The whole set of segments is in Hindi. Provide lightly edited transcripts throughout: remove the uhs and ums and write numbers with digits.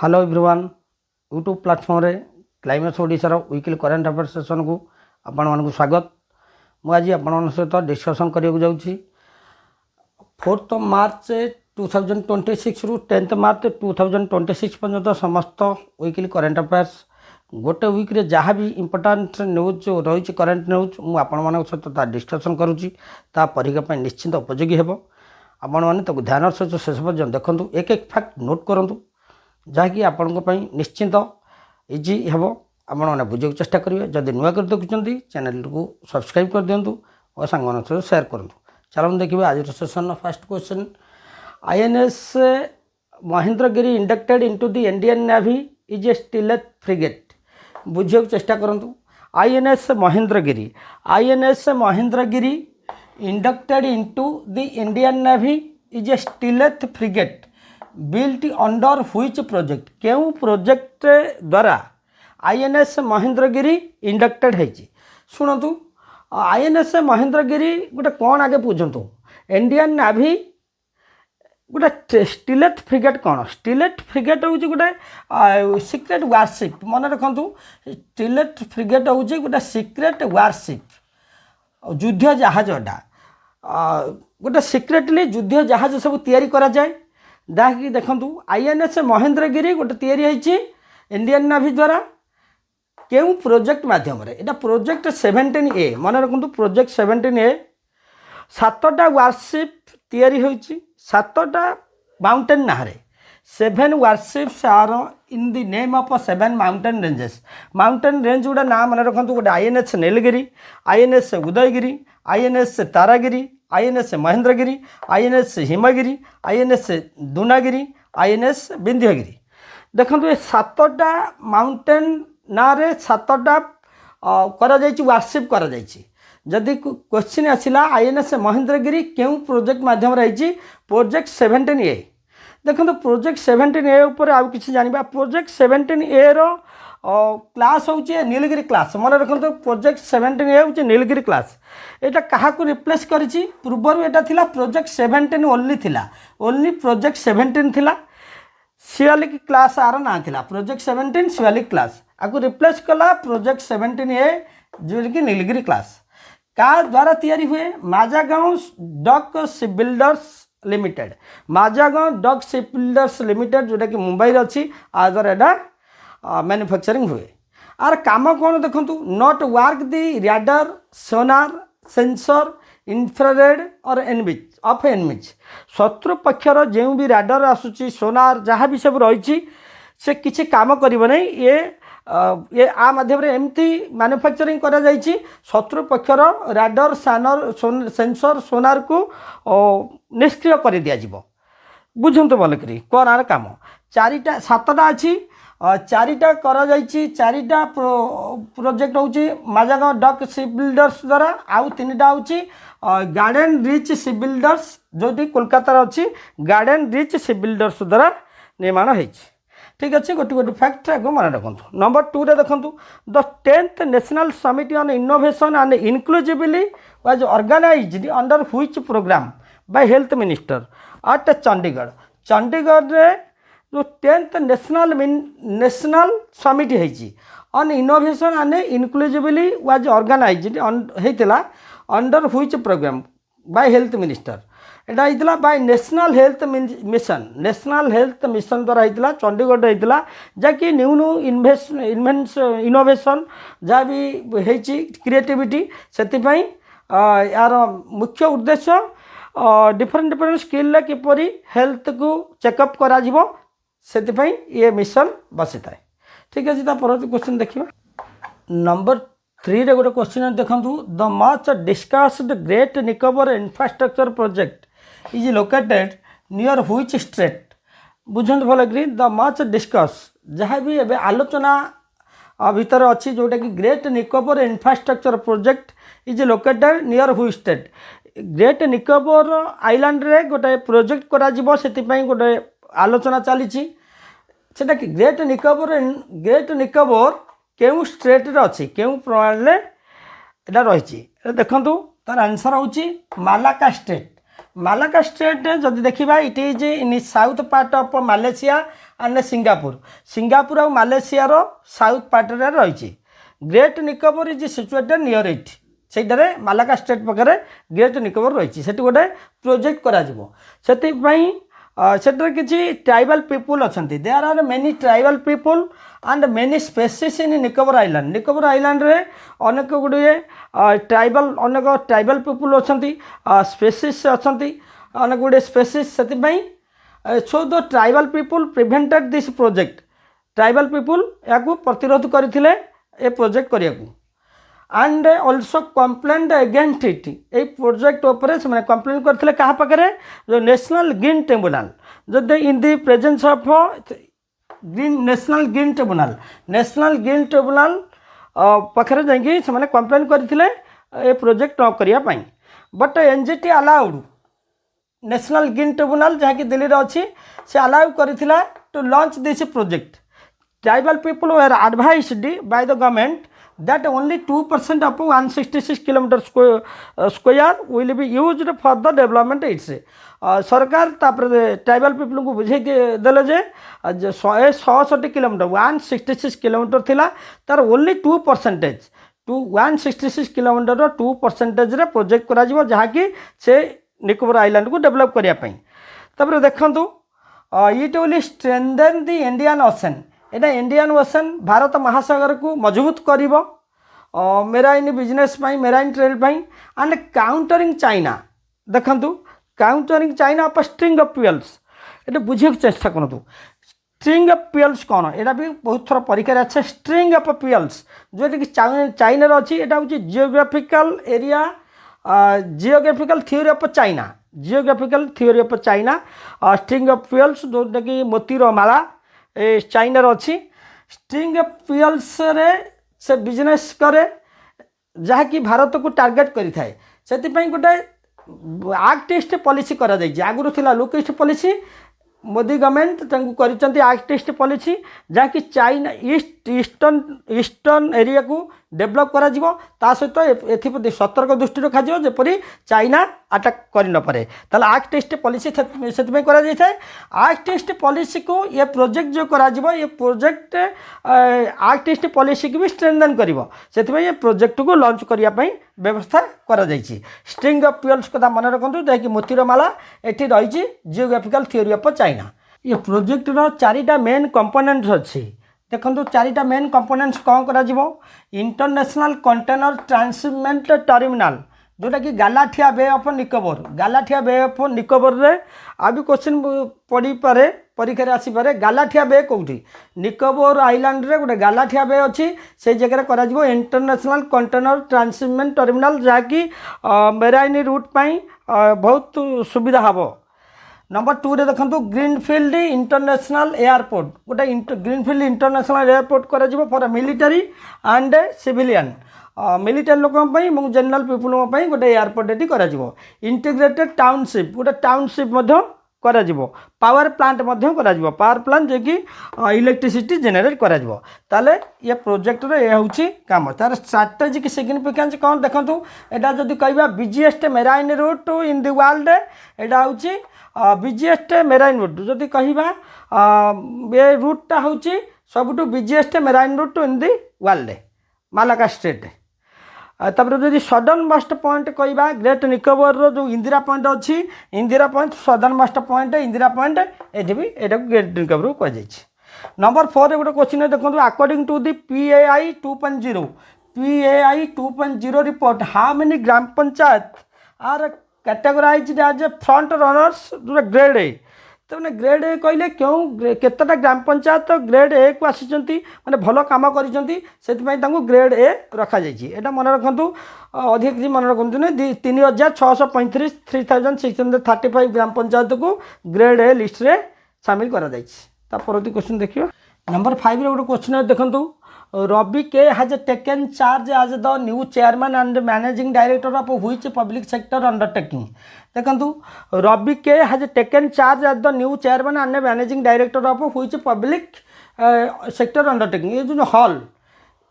हेलो एवरीवन यूट्यूब प्लेटफॉर्म रे क्लाइमेक्स ओडिशार वीकली करेन्ट अफेयर सेशन को आपण मानक स्वागत। मुझे आपण सहित डिस्कसन करने जाऊँगी 4 मार्च 2026 रु 10 मार्च 2026 पर्यंत समस्त वीकली करेन्ट अफेयर्स गोटे वीक रे जहाँ भी इंपोर्टाट न्यूज रही करेन्ट न्यूज मुझे सहित डिस्कसन करुँची परीक्षा निश्चिंत उपयोगी हे। आपण मैंने ध्यान सहित शेष पर्यटन देखूँ एक एक फैक्ट नोट करूँ जहाँकि आपण निश्चिंत इजी हे। आपने बुझे चेष्टा करेंगे जदि नुआ कर देखुं चैनल को सब्सक्राइब कर दिंतु और सांग सहित सेयार करूँ। चलो देखिए आज session first question INS Mahendragiri inducted into the Indian navy is a stealth frigate. बुझे चेष्टा करूँ INS Mahendragiri inducted into the Indian navy is a stealth frigate built under which project केउ प्रोजेक्ट द्वारा INS महेंद्रगिरी इंडक्टेड है। शुणु INS महेंद्रगिरी गोटे कौन आगे बुझंतु इंडियन नेवी गोटे स्टीलेथ फ्रिगेट कौन स्टीलेथ फ्रिगेट हूँ गोटे सिक्रेट वारशिप मन रखु स्टीलेथ फ्रिगेट हूँ गोटे सिक्रेट वारशिप युद्ध जहाज़टा गोटे सिक्रेटली युद्ध जहाज सब तैयारी करा जाए जहाँकि देखूँ INS महेंद्रगिरी गोटे तैयारी होती इंडियन नेवी द्वारा केउ प्रोजेक्ट मध्यम यहाँ प्रोजेक्ट 17A मन रखु प्रोजेक्ट 17A 7टा वारशिप तैयारी होती 7टा माउंटेन ना 7 warships are in the name of 7 mountain ranges. Mountain range गुड़ा ना मन रखु गोटे INS Nilgiri INS Udayagiri INS Taragiri INS Mahendragiri INS Himgiri INS Dunagiri INS Vindhyagiri. देखो ये 7टा माउंटेन ना 7टा वारशिप कर जदि क्वेश्चन आसला INS महेंद्रगिरी क्यों प्रोजेक्ट मध्यम रही प्रोजेक्ट 17A। देखो प्रोजेक्ट 17A उपर आउ किसी जानिबा प्रोजेक्ट 17A रो क्लास हूँ नीलगिरी क्लास मन रखु प्रोजेक्ट 17A हूँ नीलगिरी क्लास यहाँ क्या रिप्लेस करी पूर्वर यहाँ थिला प्रोजेक्ट 17 ओनली थिला ओनली प्रोजेक्ट 17 थिला शिवालिक क्लास आर ना थिला प्रोजेक्ट 17 शिवालिक क्लास आपको रिप्लेस कला प्रोजेक्ट 17A जो कि नीलगिरी क्लास का द्वारा तैयारी हुए Mazagaon dock ship builders limited Mazagaon dock ship builders limited जोटा कि मुंबई अच्छी आ द्वारा यहाँ मैन्युफैक्चरिंग हुए आर काम कौन देखु not work the radar Sonar sensor infrared और एनमिच ऑफ एनमिच शत्रु पक्षर जो भी रडार आसूची सोनार जहाँ भी सब रही से किसी काम करिबो नहीं ये आ माध्यम एमती मैन्युफैक्चरिंग करा जायछि शत्रु पक्षर रडार सानर सेंसर सोनार को निष्क्रिय कर दिया जिवो। बुझंतु भल करी कौन आर काम 7टा अच्छी 4टा करा जायछि 4टा प्रोजेक्ट होची माजागांव डक शिप बिल्डर्स द्वारा आउ 3टा होची गार्डन रिच शिप बिल्डर्स जोटी कोलकाता अच्छी गार्डन रिच शिप बिल्डर्स द्वारा निर्माण होती। ठीक अच्छे गोटे गोटे फैक्ट को मन रखु। नंबर 2 रे देखु the 10th national summit on innovation and inclusively was organised under which programme by health minister at Chandigarh. Chandigarh रे जो 10th नेशनल समिट है on innovation and inclusively was organised होता under which programme by health minister एटा होता बाय नेशनल हेल्थ मिशन द्वारा होता चंडीगढ़ होता जहाँकि न्यू न्यू इनोवेशन जहाँ भी होती क्रिएटिविटी से यार मुख्य उद्देश्य डिफरेंट स्किल किपरि हेल्थ को चेकअप करा जिवो से ये मिशन बसी थाए। ठीक है परवर्ती क्वेश्चन देखिए नंबर 3 रे गोटे क्वेश्चन देखु the much discussed great Nicobar infrastructure project is located near which state. बुझंत भल ग्री द मच डिस्कस जहाँ भी एबे आलोचना भितर अच्छी जोटा कि great Nicobar infrastructure project is located near which state. Great Nicobar island रे गोटे प्रोजेक्ट करा जिवो सेति गोटे आलोचना चली सेटा कि ग्रेट निकोबर केउ स्टेट रे अच्छी केउ प्रणाली एटा रही देखु तार आंसर होची मालाका स्टेट। मालाका स्टेट जदि देखा it is in south part of Malaysia and Singapore Singapore और मालेशिया रो साउथ पार्ट रे रही great Nicobar is situated near it सेटारे मालाका स्टेट पाखे ग्रेट निकोबर रही से गोटे प्रोजेक्ट कर किसी ट्राइबल पीपुल अच्छा there are many tribal people and many species in Nicobar island रे अनेक गुड़े ट्राइबल अनेक ट्राइबल पीपुल अच्छा स्पेसीज अच्छा अनेक गुड़े स्पेसीज से so the tribal people prevented this project tribal people या प्रतिरोध करते ए प्रोजेक्ट करने and also complaint against it ये प्रोजेक्ट उपर से कंप्लेन करते क्या पाखे जो नेशनल ग्रीन ट्रिब्यूनल जदि in the presence of green national green tribunal पाखे जाकि कंप्लेन करते ए प्रोजेक्ट न करने but NGT allowed national green tribunal जहाँकि दिल्ली में अच्छी से अलाउ करथिला to launch this project tribal people were advised by the government that only 2% of 166 km square will be used for the development it's सरकार ट्राइबल पीपल को बुझे देले जे 167 किलोमीटर 166 किलोमीटर थिला तार ओनली 2% टू 166 किलोमीटर 2% रे प्रोजेक्ट करा जिवो जहाँकि से निकोबर आइलैंड को डेवलप करने तापर देखंतु it will strengthen the Indian Ocean एटा इंडियन ओशन भारत महासागर को मजबूत करिवो marine business marine trade and countering China देखंतु countering China of string of fuels ये बुझे चेष्टा करूँ स्ट्रिंग ऑफ फ्यूल्स कौन यहाँ भी बहुत थर परीक्षा अच्छे स्ट्रिंग ऑफ फ्यूल्स जोटा कि चाइना अच्छी यहाँ हूँ geographical area geographical theory of China geographical theory of China string of fuels जोटा कि मोतीर माला चाइना अच्छी स्ट्रिंग ऑफ फ्यूल्स रे से बिजनेस करे जहाँकि भारत को टार्गेट करें से गोटे एक्ट ईस्ट पॉलिसी करा आगुरी थिला look east policy Modi government act east policy जहाँकि चाइना ईस्टर्न एरिया को डेभलप करा सहित एप्रति सतर्क दृष्टि रखा जपरी चाइना अटैक कर न पारे एक्ट ईस्ट पॉलिसी से एक्ट ईस्ट पॉलिसी को ये प्रोजेक्ट जो करा ये प्रोजेक्ट एक्ट ईस्ट पॉलिसी की भी स्ट्रेंथन कर ये प्रोजेक्ट को लॉन्च करने व्यवस्था करा स्ट्रिंग ऑफ फ्यूल्स कथा मन रखु जहाँकि मोतीरमाला ये रही जियोग्राफिकल थ्योरी ऑफ चाइना ये प्रोजेक्ट चारिटा मेन कंपोनेंट्स अच्छी देखो चारिटा मेन कंपोनेंट्स कौन करा इंटरनेशनल कंटेनर ट्रांसशिपमेंट टर्मिनाल जोटा कि गालाठिया बे ऑफ निकोबर रे आ भी क्वेश्चन पड़ी पारे परीक्षा आसीपे गालाठिया बे कौटी निकोबर आइलैंड रे गोटे गालाठिया बे अच्छी से जगह करा इंटरनेशनल कंटेनर ट्रांसशिपमेंट टर्मिनाल जहाँकि मेराइन रूट पाई बहुत सुविधा हम नंबर 2 रे देखो ग्रीनफील्ड इंटरनेशनल एयरपोर्ट गोटे ग्रीनफील्ड इंटरनेशनल एयरपोर्ट करा for military and civilian military लोक जनरल पीपुल गोटे एयरपोर्ट ये करा इंटीग्रेटेड टाउनशिप गोटे टाउनशिप करा पावर प्लांट करा पावर प्लांट जो कि इलेक्ट्रिसिटी जेनेरेट करा ताले ये प्रोजेक्ट रे ये होची काम तार स्ट्रैटेजिक सिग्निफिकेंस कौन देखंतु एटा जदि कहबा busiest marine route in the world एटा होची बिजीएस्ट मेराइन रूट जदि कहबा ये रूटटा होची सबुठु busiest marine route in the world Malacca strait तापर जदि सदर्न मोस्ट पॉइंट कहबा ग्रेट निकोबर रो जो इंदिरा पॉइंट अच्छी Indira point southernmost point Indira point ये भी यहाँ ग्रेट निकोबर को कह नंबर 4 रे गोटे क्वेश्चन देखो according to the PAI 2.0 report how many gram panchayat are categorised as a front runners grade A तो मैंने ग्रेड ए कहले क्यों केतटा ग्राम पंचायत ग्रेड ए को आसी माने भल कम कर ग्रेड ए रखा जाइए मन रखु अधिक मन रखु 3635 3635 ग्राम पंचायत को ग्रेड ए लिस्ट रे सामिल करा परवर्ती क्वेश्चन देखिए नंबर 5 गोटे क्वेश्चन देखो Ravi K has taken charge as the new chairman and managing director of which public sector undertaking देखो Ravi K has taken charge as the new chairman and managing director of which public sector undertaking ये जो हॉल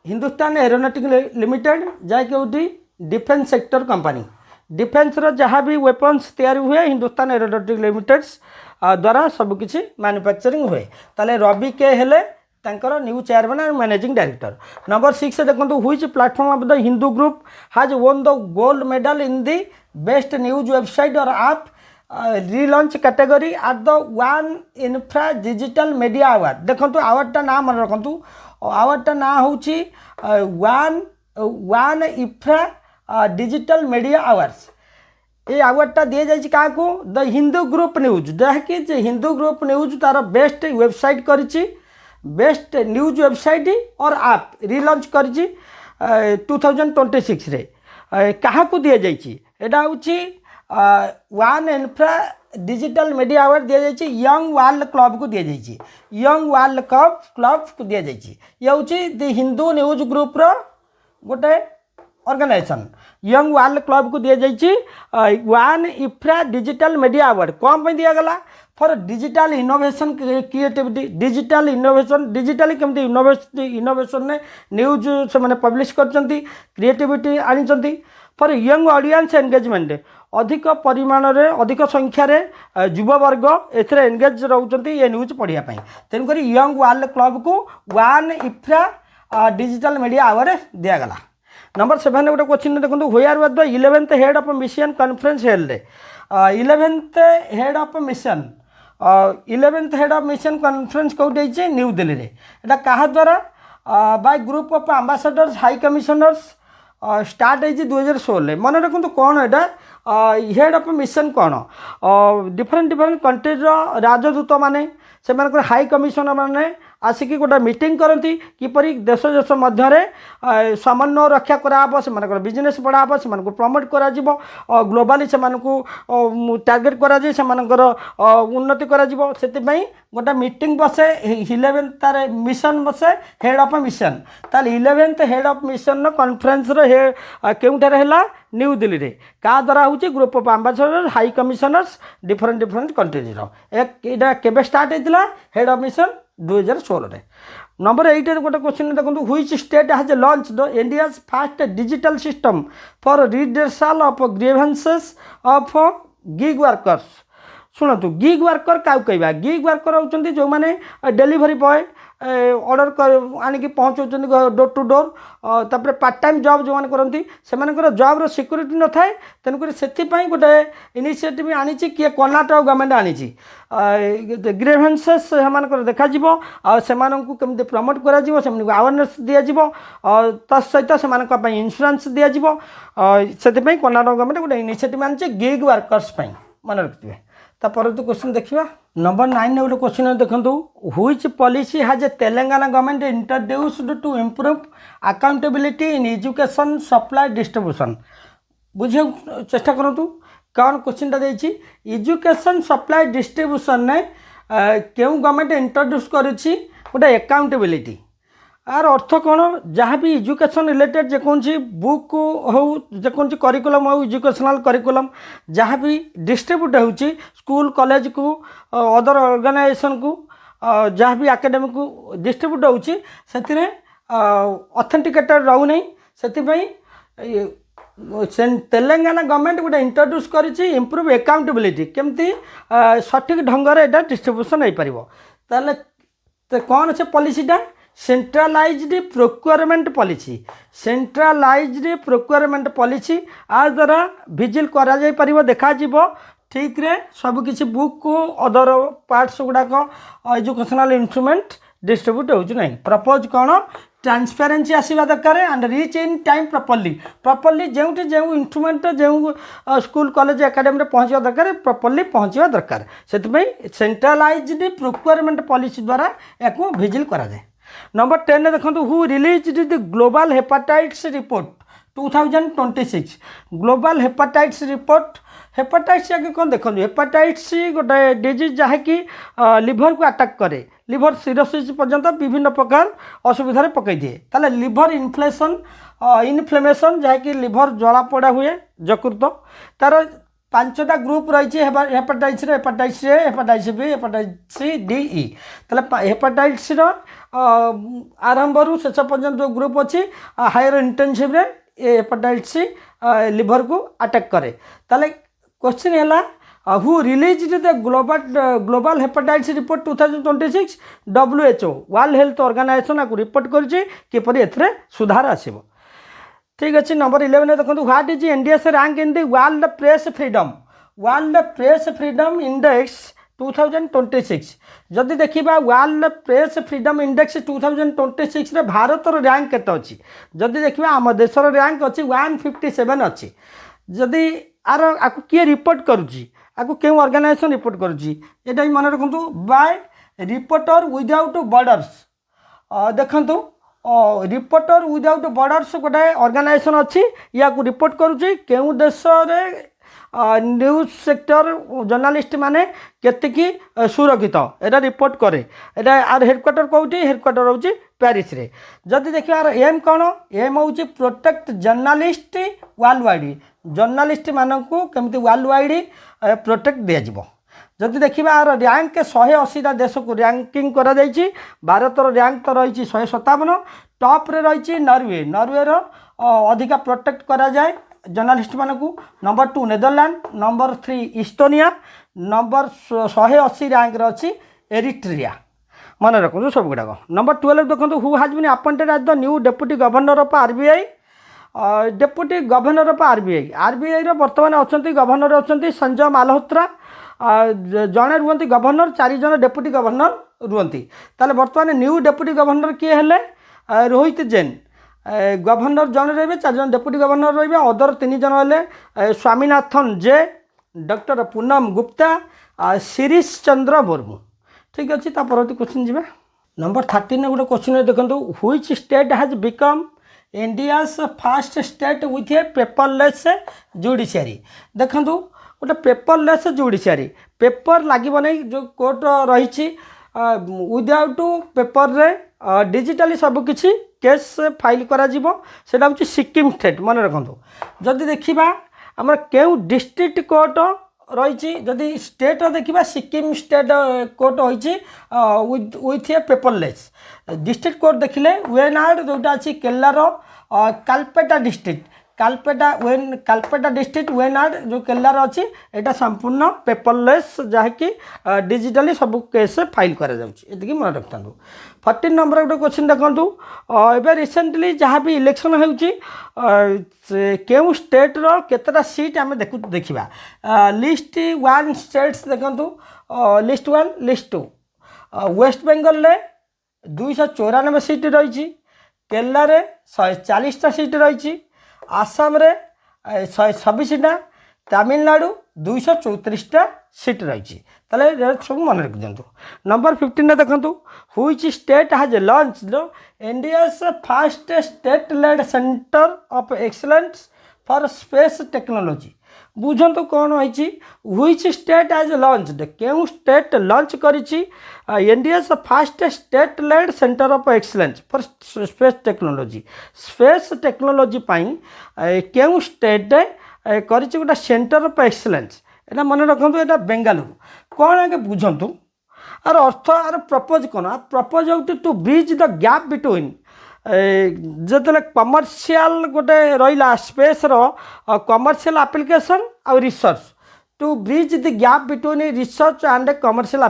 हिंदुस्तान एरोनॉटिक लिमिटेड जहाँकि डिफेन्स सेक्टर कंपनी डिफेन्स जहाँ भी वेपन्स तैयारी हुए हिंदुस्तान एरोनॉटिक लिमिटेड्स द्वारा सबकिछि मैन्युफैक्चरिंग हुए ताले रवि के हेले तांकर new chairman and managing director. Number 6 देखो which platform of the Hindu group has won the gold medal in the best news website और app relaunch category at the वन इन्फ्रा डिजिटल मीडिया अवार्ड। देखो अवार्डटा ना मन रखु अवार्डटा ना हूँ वन इफ्रा डिजिटल मीडिया अवार्ड्स। ये अवार्डटा दी जाए क्या द हिंदू ग्रुप न्यूज जहाँकि हिंदू ग्रुप न्यूज तार बेस्ट वेबसाइट करी बेस्ट न्यूज वेबसाइट और आप रिलॉन्च करी 2026 रे क्या दी जाइए हूँ वन इन्फ्रा डिजिटल मीडिया अवार्ड दी जाइए यंग वर्ल्ड क्लब को दी जाइए यंग वर्ल्ड क्लब को दी जाइए ये हूँ द हिंदू न्यूज ग्रुप रो गोटे ऑर्गेनाइजेशन यंग वर्ल्ड क्लब को दी जाइए वन इफ्रा डिजिटल मीडिया अवार्ड कौन पर दिगला for digital innovation creativity digital innovation digitally केमती इनोवेशन ने न्यूज से मैंने पब्लिश कर क्रिएटिविटी आनी फॉर यंग ऑडियंस एंगेजमेंट अधिक परिमाण रे अधिक संख्यार युववर्ग एथरे एंगेज रोचंती ये न्यूज पढ़ापी तेणुक यंग वर्ल्ड क्लब को वन इफ्रा डिजिटल मीडिया अवार्ड दिगला। नंबर 7 गोटे क्वेश्चन देखो where was the 11th head of mission conference held 11th head of mission 11th head of mission conference कौटे न्यू दिल्ली रे एटा कहा द्वारा by group of ambassadors high commissioners start है 2016 मन रखु कौन यहाँ हेड ऑफ मिशन कौन डिफरेंट कंट्रीज राजदूत माने से हाई कमिशनर माने आसिक गोटे मीटिंग करती किपरि देश देश मध्य समन्वय रक्षा कराब से बिजनेस बढ़ाब से प्रमोट कर ग्लोबाली से टार्गेट कर उन्नति कर गोटे मीटिंग बसे 11th तार मिशन बसे हेड ऑफ मिशन ताल 11th head of mission conference केउठार है न्यू दिल्ली रे का द्वारा हूँ group of ambassador high commissioners different countries यहाँ केबे स्टार्ट होता हेड ऑफ मिशन 2016 नंबर 8 गोटे क्वेश्चन देखो which state has launch the India's fast digital system for redressal of grievances of gig workers. शुणु गिग वर्कर क्या कहवा गिग वर्कर होती जो मैंने डिलीवरी बॉय ऑर्डर कर आनिक पहुँचाऊँ डोर टू डोर तापर पार्ट टाइम जॉब जो मैंने करती से जॉब सिक्योरिटी न थाए तेणुक से गोटे इनिशिएटिव आनी किए कर्णाटक गवर्नमेंट आनी ग्रीवेंसेस से देखा से केमती प्रमोट कर अवेयरनेस दिज्व तसहित से इंश्योरेंस दिज्व से कर्णाटक गवर्नमेंट गोटे इनिशिएटिव आनी गिग वर्कर्स मन रखिए। तापर तो क्वेश्चन देखा नंबर 9 गोटे क्वेश्चन देखो which policy has Telangana government introduced to improve accountability in education supply distribution बुझे चेष्टा करूँ कौन क्वेश्चन देती एजुकेशन सप्लाई डिस्ट्रीब्यूशन ने क्यों गवर्नमेंट इंट्रोड्यूस करुच्ची गोटे अकाउंटेबिलिटी यार अर्थ कौन जहाँ भी एजुकेशन रिलेटेड जेकोसी बुक हो जेकोसी करिकुलम हो एजुकेशनल करिकुलम जहाँ भी डिस्ट्रीब्यूट हो स्कूल कॉलेज को अदर ऑर्गेनाइजेशन को जहाँ भी एकेडमिक को डिस्ट्रीब्यूट हो ऑथेंटिकेटेड रहूनी से तेलंगाना गवर्नमेंट गोटे इंट्रोड्यूस करी इम्प्रूव अकाउंटेबिलिटी केमती सठिक ढंग से यहाँ डिस्ट्रीब्यूशन हो पार ताले कौन से पॉलिसीटा centralised procurement policy centralised procurement policy आ द्वारा विजिल करा जाय परिबो देखा जीवो ठीक रे सब किसी बुक को अदर पार्ट्स गुड़ाक एजुकेशनल इंस्ट्रूमेंट डिस्ट्रीब्यूट हो नहीं प्रपोज कौन ट्रांसपेरेंसी आसवा दरकार and reach in time properly जो इंस्ट्रूमेंट जो स्कूल कॉलेज एकेडमी पहुँचा दरकार प्रॉपर्ली पहुँचा दरकार से सेंट्रलाइज्ड प्रोक्योरमेंट पॉलिसी द्वारा या विजिल करा जाए। नंबर 10 देखो who released the global hepatitis report 2026 global hepatitis report hepatitis आगे कौन देखो हेपाटाइटिस गोटे डिजीज जहाँकि लिभर को अटैक करे लिभर सिरोसिस पर्यंत विभिन्न प्रकार असुविधा पकई दिए ताले लिभर इनफ्लेमेशन जहाँकि लिभर जलापोड़ा हुए यकृत तार 5टा ग्रुप रही hepatitis hepatitis A hepatitis B hepatitis C D E ताले हेपाटाइटिस आरंभ शेष पर्यंत जो ग्रुप अच्छी हायर इंटेंसिव ए हेपाटाइटिस सी लिवर को अटैक करे ताले क्वेश्चन है who release the global hepatitis report 2026 WHO World Health Organization आपको रिपोर्ट करपर ए सुधार आसो ठीक अच्छे नंबर 11 देखो what is India's rank in the world press freedom index 2026 जदि देखा वर्ल्ड प्रेस फ्रीडम इंडेक्स 2026 रे भारतर रैंक केते अच्छी जदि देखा आम देशर रैंक अच्छी 157 अच्छी जदि आर आपको किए रिपोर्ट करुच्ची आपको क्यों ऑर्गेनाइजेशन रिपोर्ट करुच्ची ये मन रखु बाय रिपोर्टर विदाउट बॉर्डर्स देखु रिपोर्टर विदाउट बॉर्डर्स गोटे ऑर्गेनाइजेशन अच्छी या रिपोर्ट करुच्ची क्यों देश रे न्यूज सेक्टर जर्नालीस्ट माने केतिकी सुरक्षित एटा रिपोर्ट करे एटा आर हेडक्वार्टर कौटी हेडक्वार्टर होची पेरिस रे जदि देखिए आर एम कौन एम होची protect journalist worldwide journalist मानकू केमती वर्ल्ड वाइड प्रोटेक्ट दिया जिवो जदि देखिबा आर रैंक 180 देश को रैंकिंग करा जायछि भारतर रैंक तो रही 157 टॉप रे रही नॉर्वे रो अधिका प्रोटेक्ट करा जाए जर्नालीस्ट मानकू number 2 Netherland number 3 Estonia number 180 rank अच्छी एरिट्रिया मन रखु सब गुड़ाक नंबर 12 देखो who has been appointed as the new deputy governor of RBI deputy governor of RBI बर्तमान अच्छा गवर्नर अच्छा संजय मालहोत्रा जड़े रुहति गवर्नर 4 जन डेप्यूटी गवर्नर रुहति ताले बर्तमान न्यू डेप्यूटी गवर्नर किए हेले रोहित जैन गवर्नर जन रे 4 जन डेप्यूटी गवर्नर रे अदर 3 जन हेले स्वामीनाथन जे डॉक्टर पूनम गुप्ता शिरीष चंद्र मुर्मू ठीक अच्छे परवर्ती क्वेश्चन जी नंबर 13 गोटे क्वेश्चन देखो which state has become India's first state with A paperless judiciary देखो गोटे पेपरलेस जुडिशियरी पेपर लगे नहीं जो कोर्ट रही विदाउट पेपर रे डिजिटली सबकि केस फाइल करा सेटा हूँ सिक्किम स्टेट मन रखु जदि देखा आम क्यों डिस्ट्रिक्ट कोर्ट रही जदि स्टेट देखा सिक्किम स्टेट कोर्ट होती with A paperless district court देखिले वेनाड जोटा अच्छी केरलार कालपेटा डिस्ट्रिक्ट कालपेटा डिस्ट्रिक्ट वेनाड जो केरलार अच्छी यहाँ संपूर्ण पेपरलेस जहाँकि डिजिटली सब केस फाइल करा ये मन रखता 14 नंबर गोटे क्वेश्चन देखूँ एवं रिसेंटली जहाँ भी इलेक्शन होची केउ स्टेट रो केतटा सीट आम देखा लिस्ट 1 स्टेट्स देखूँ लिस्ट 1 लिस्ट 2 वेस्ट बेंगल रे 294 सीट रही केरला रे 140टा सीट रही आसाम रे 126टा तमिलनाडु 234टा सीट रही सब मन रखि दिंतु नंबर 15 देखो which state has launched India's first state led centre of excellence for space technology बुझंतु कौन होइछि व्हिच स्टेट हैज लॉन्च्ड केउ स्टेट लॉन्च करिछि India's first state led centre of excellence for space technology पाई केउ स्टेट करिछि गोटा सेंटर ऑफ एक्सीलेंस एटा मन रखु एटा बेंगालुरु कौन आगे बुझंतु आर अर्थ आर प्रपोज कौन प्रपोज होती to bridge the gap between जो कमर्शियल गोटे रहा स्पेस कमर्शियल एप्लिकेशन आ research to bridge the gap between research and commercial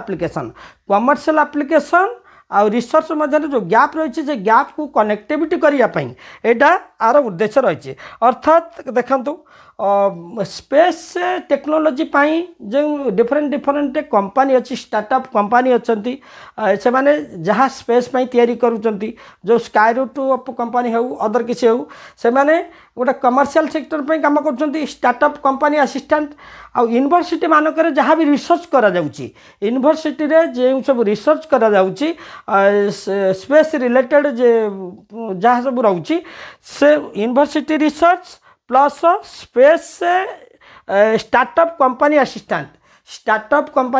application आ रिसर्च मध्य जो गैप रही है गैप को कनेक्टिविटी करने यहाँ आर उद्देश्य रही अर्थात देखु स्पेस टेक्नोलॉजी जो डिफरेंट कंपनी अच्छी स्टार्टअप कंपनी अच्छा से माने जहाँ स्पेस तैयारी करुँच जो स्काईरूट कंपनी हो अदर किसी हो से माने गोटे कमर्शियल सेक्टर पे काम कर स्टार्टअप कंपनी असिस्टेंट आ यूनिवर्सिटी मानक जहाँ भी रिसर्च करा जाउची यूनिवर्सिटी रे जो सब रिसर्च करा जाउची स्पेस रिलेटेड जहाँ सब रोचे से university research plus space startup company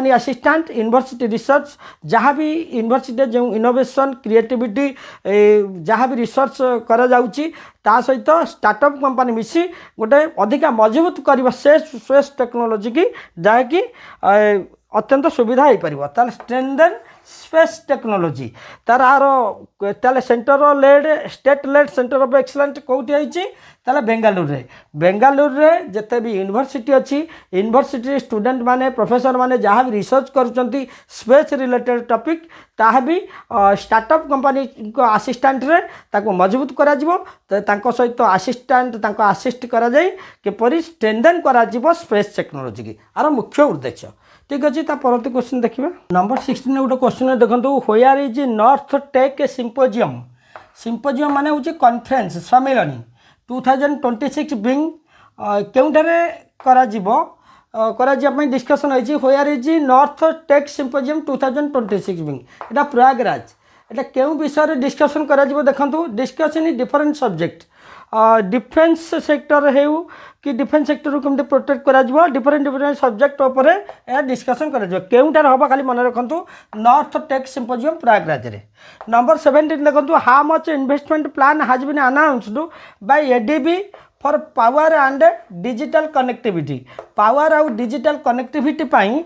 assistant university research जहाँ भी यूनिवर्सिटी जो इनोवेशन क्रिएटिविटी जहाँ भी रिसर्च करा जाउची ता सहित स्टार्टअप कंपनी मिसी गोटे अधिका मजबूत कर स्पेस टेक्नोलॉजी की जहाँकि अत्यंत सुविधा हो पार स्ट्रेंथन स्पेस टेक्नोलोजी तार आर ताले centre led state led centre of excellence कोठी होईची ताले बेंगालुरु रे जते भी यूनिवर्सिटी अच्छी यूनिवर्सिटी स्टूडेंट माने प्रोफेसर माने जहाँ भी रिसर्च करुँच स्पेस रिलेटेड टॉपिक ताहा भी स्टार्टअप कंपनी को असिस्टेंट रे ताको मजबूत करा जिवो तांको सहित असिस्टेंट तांको असिस्ट करा जाई किपरि स्ट्रेंथन करा जिवो स्पेस टेक्नोलोजी की आर मुख्य उद्देश्य ठीक अच्छे परवर्ती क्वेश्चन देखिए नंबर 16 गोटे क्वेश्चन देखो where is north tech symposium माने हूँ कॉन्फ्रेंस सम्मेलन 2026 बिंग केउठारे करा जिवो डिस्कसन होइछि where is north tech symposium 2026 being एटा प्रयागराज एटा केउ विषय डिस्कसन करा जिवो देखंतु discussion in different subject defence sector हेउ कि डिफेन्स सेक्टर को केमते प्रोटेक्ट करा जिवो डिफरेंट सब्जेक्ट उपरे ए डिस्कसन करा जिवो केउटार होबा खाली मन रखंतु नॉर्थ टेक सिम्पोजियम प्रयागराज रे नंबर 17 देखंतु how much investment plan has been announced by ADB for power and digital connectivity power आउ डिजिटल कनेक्टिविटी पाई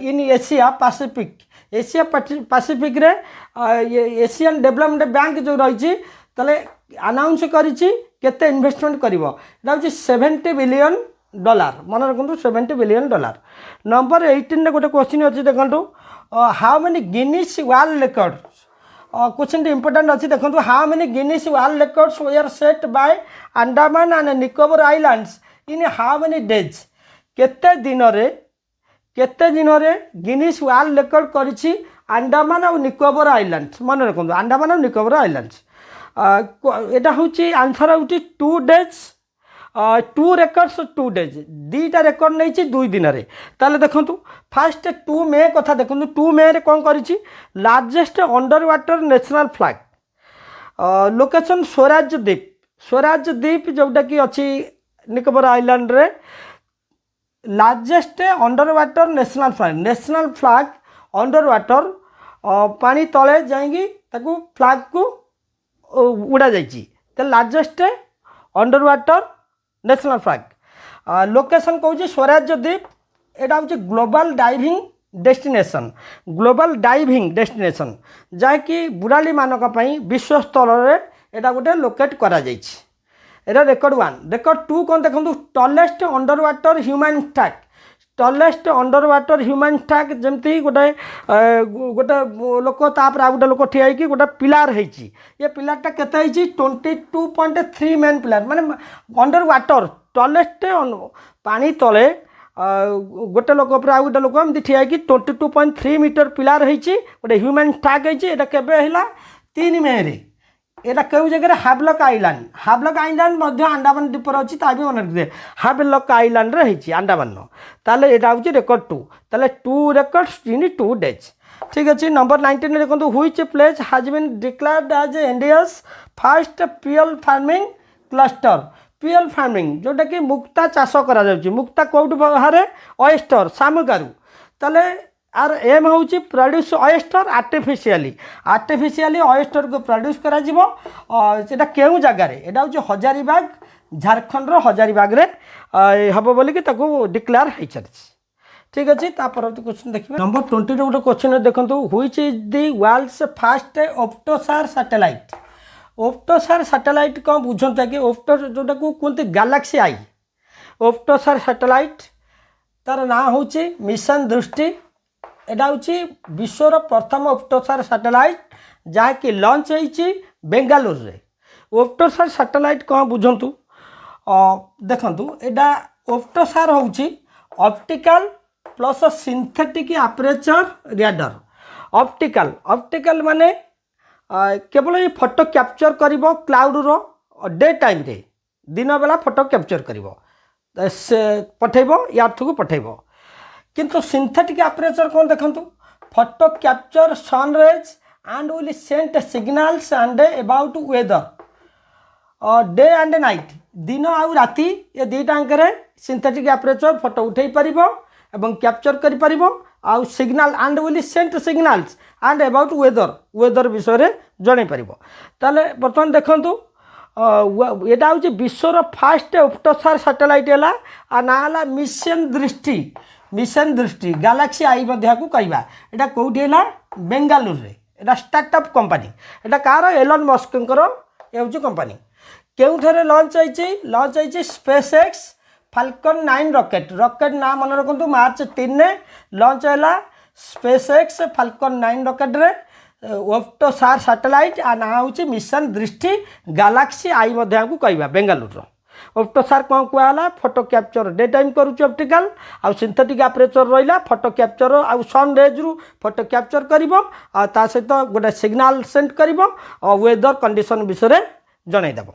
इन एशिया पैसिफिक रे एशियन डेवलपमेंट बैंक जो रही तले अनाउंस करिछि केते इन्वेस्टमेंट करिवो एटा होछि $70 बिलियन मन रखु $70 बिलियन नंबर 18 रे गोटे क्वेश्चन अछि देखंतु how many Guinness world records question important अच्छी देखो how many Guinness world records were set by Andaman and Nicobar islands in how many days केते दिन रे गिनीज वर्ल्ड रिकॉर्ड करिछि अंडमान और निकोबर आइलैंड्स मन रखु अंडमान और निकोबर आइलैंड्स एटा हूँ आंसर हूँ 2 डेज 2 रेकर्ड्स 2 डेज दीटा रेकर्ड नहीं 2 दिन रे ताले देखंतु फास्ट 2 मे कथा देखंतु 2 मे रे कौन करिछि largest underwater national flag location Swaraj Dweep जोटा कि अच्छी निकोबर आइलैंड रे largest underwater national flag underwater पानी तले जाएंगी ताकू फ्लैग को उड़ा जाइए तो largest underwater national flag location कहूँ स्वराज द्वीप एटा हूँ ग्लोबल डाइविंग डेस्टिनेशन जहाँकि बुड़ाली मानक विश्व स्तर में एटा गोटे लोकेट करा जाइछि एटा रेकर्ड 1 रेकर्ड 2 कौन देखो tallest under water human track जमती गोटे लोक तापर आ गोटे लोक ठिया कि गोटे पिलार होती ये पिलारटा केते 22.3 मेन पिलार माने अंडर वाटर टलेस्ट पानी तले गोटे लोक पर आ गोटे लोक एमती ठिया कि 22.3 मीटर पिलार होती गोटे ह्यूमन ट्रैक होती एटा केबे हैला 3 मे रे एटा केउ जगह हावलक आइलैंड मध्य अंडमान द्वीप अच्छी ता भी मन रखिए हावलक आइलैंड रे होती अंडमान ताले एटा हूँ रेकर्ड 2 ताले 2 रेकर्ड्स इन 2 डेज ठीक अच्छे नंबर 19 देखो which place has been declared as India's first pearl farming cluster pearl farming जोटा कि मुक्ता चाष करा जाउची मुक्ता कोउट बाहर ऑयस्टर सामुगारू ताले आर एम हूँ प्रोड्यूस ऑयस्टर आर्टिफिशियली ऑयस्टर को प्रोड्यूस करा जिवो सेटा केउ जगार एटा हूँ हजारीबाग झारखंड हजारीबाग रे हबो बोली कि ताको डिक्लेयर हो चलछि ठीक अच्छे परवर्ती क्वेश्चन देखिए नंबर 20 गोटे क्वेश्चन देखो which is the world's first OptoSAR satellite कौन बुझंता कि ऑप्टो जोटा को कहते गैलेक्सी आई ऑप्टोसार सैटेलाइट तार ना हूँ मिशन दृष्टि एटा हूँ विश्वर प्रथम ऑप्टोसार सैटेलाइट जहाँकि लॉन्च होती बेंगालुरु रे ऑप्टोसार सैटेलाइट कौन बुझंतु देखंतु एटा ऑप्टोसार हूँ optical plus synthetic aperture radar optical माने केवल ये फोटो कैप्चर करिवो क्लाउड रो डे टाइम रे दिन बेला फोटो कैप्चर करिवो से पठेबो या को पठेबो किंतु सिंथेटिक अपर्चर कौन देखंतु photo capture sunrise and will send signals and about whether day and night दिन आउ राति ये दुईटा सिंथेटिक अपर्चर फोटो उठे पारिबो एवं कैप्चर करि पारिबो आउ signal and will send signals and about whether विषय रे जणे पारिबो ताले बर्तमान देखंतु एटा हूँ विश्वर फास्ट ऑप्टोसार सैटेलाइट है आ ना मिशन मिशन दृष्टि गैलेक्सी आई को कहवा यहाँ कौटी है बेंगालुरु रे एटा स्टार्टअप कंपनी एटा कार एलन मस्कर ये हूँ कंपनी केउठरे लॉन्च होती स्पेस एक्स फाल्कन 9 रॉकेट ना मन रखु मार्च 3 लॉन्च है स्पेस एक्स फाल्कन 9 रॉकेट रे ओप्टोसार सैटेलाइट आ ना हूँ मिशन दृष्टि गैलेक्सी आई को कहवा बेंगालुरु ओप्टोसार कौन कहला फोटो कैप्चर डे टाइम करुच्ची ऑप्टिकल आउ सिंथेटिक अपर्चर रहा फोटो कैप्चर आउ सन रेज रु फोटो कैप्चर कर सहित गोटे सिग्नाल सेंड कर वेदर कंडीशन विषय जनईदेव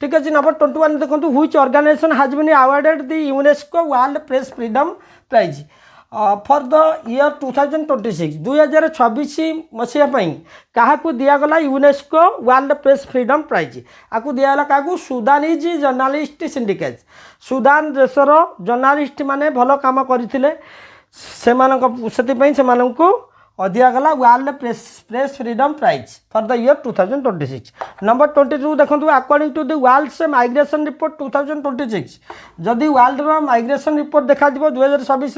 ठीक अच्छे नंबर 21 देखो which organisation has been awarded the UNESCO world press freedom prize for the year 2026 2026 मसीहा क्या दिगला UNESCO world press freedom prize आपको दिगला क्या सुदानीज जर्नालीस्ट सिंडिकेट सुदान देशर जर्नालीस्ट माने भल कम करते दिगला world press freedom prize for the year 2026 number 22 देखो according to the world's migration report 2026 जदि वर्ल्ड माइग्रेशन रिपोर्ट देखा 2026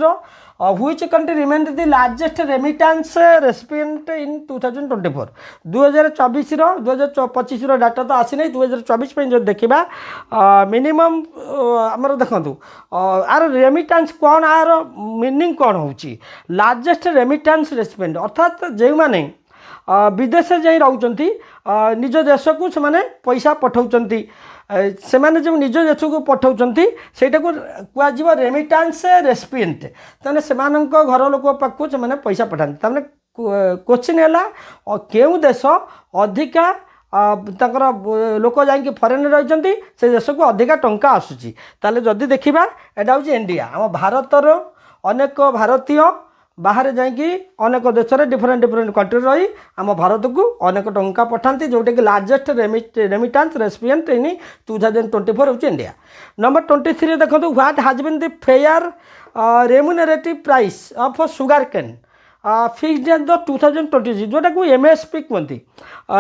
which country remain the largest remittance recipient in 2024 2024 2025 data तो आसी नहीं 2024 जो देखा मिनिमम आमर देखूँ आर रेमिटेंस कौन आर मीनिंग कौन हो लार्जेस्ट रेमिटेंस रेसिपिएंट अर्थात जो मैंने विदेश जाई रहउचंती निज देश को से पैसा पठाउचंती से माने जो निज देश को पठाउचंती सेटा को कुआ रेमिटेंस रेसिपिएंट तने से घर लोक पाखु से पैसा पठाते तने क्वेश्चन है केउ देश अधिका ताकर लोक जाइए फरेन रही से देश को अधिका टंका आसूची ताले जदि देखिबा एटा हूँ इंडिया आम भारतर अनेक भारतीय बाहर जाइए अनेक देश में डिफरेंट कंट्री रही आम भारत को अनेक टंका पठाती जोटा कि लार्जेस्ट रेमिटेंस रेसिपिएंट इन 2024 हूँ इंडिया नंबर 23 देखो what has been the fair remunerative price of sugar cane fixed at the 2026 जोटा को एमएसपी कहते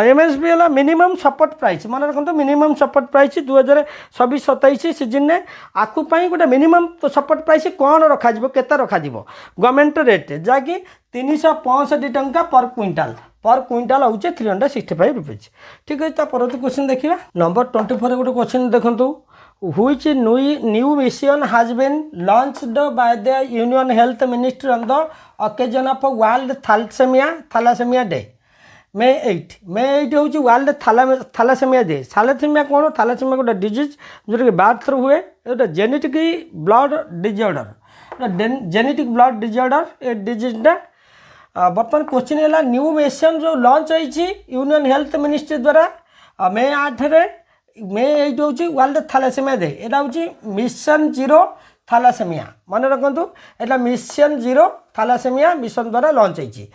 एमएसपी है मिनिमम सपोर्ट प्राइस मन रखते मिनिमम सपोर्ट प्राइस 2026-27 सीजन में आखुपाई गोटे मिनिमम सपोर्ट प्राइस कौन रखा केते रखा गवर्नमेंट रेट जहाँकि 365 टंका पर क्विंटाल हूँ 365 रुपीज ठीक है परवर्ती क्वेश्चन देखिए नंबर 24 गोटे क्वेश्चन देखो which new mission has been launched by the Union Health Ministry on the occasion of World Thalassemia Day May 8 हूँ वर्ल्ड थैलासेमिया डे थैलासेमिया कौन थैलासेमिया गोटे डिजीज जोटा कि बर्थ हुए गोटे genetic blood disorder genetic blood disorder ए डिजीजटा बर्तमान क्वेश्चन है न्यू मिशन जो लॉन्च होती यूनियन हेल्थ मिनिस्ट्री द्वारा May 8 मे 8 हूँ वर्ल्ड थैलासेमिया डे यहाँ हूँ मिशन जीरो थैलासेमिया मन रखु एटा मिशन जीरो थैलासेमिया मिशन द्वारा लॉन्च होती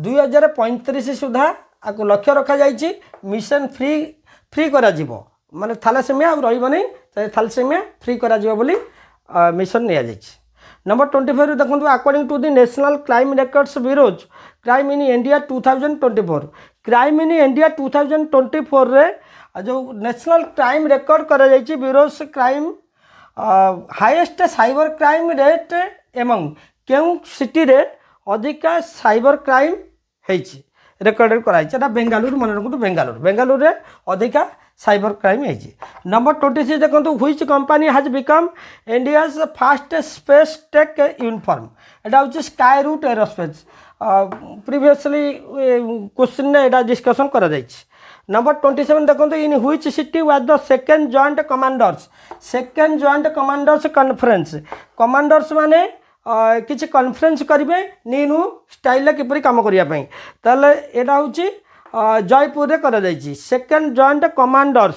2035 सुधा आपको लक्ष्य रखा जाइए मिशन फ्री करा जीवो माने थैलासेमिया रही थैलासेमिया फ्री करा जीवो बोली मिशन निया जाइए नंबर 24 देखो according to the National Crime Records Bureau's crime in India 2024 crime in India 2024 रे जो नेशनल क्राइम रिकॉर्ड करा जाइए Bureau's crime highest cyber crime rate एवं क्यों सिटी रे अधिका साइबर क्राइम होती रेकर्डेड कराई बेंगालुरु मन रखु बेंगालुरु रे अधिका साइबर क्राइम होती नंबर 26 देखो which company has become India's first space tech unicorn एटा हूँ Skyroot aerospace previously question एटा डिस्कशन करा जाइए नंबर 27 देखो in which city was the second joint commanders commanders माने किसी कॉन्फ्रेंस करेंगे नीनु स्टाइल किपरि काम करने ताले एटा हूँ जयपुर में सेकेंड जॉइंट कमांडर्स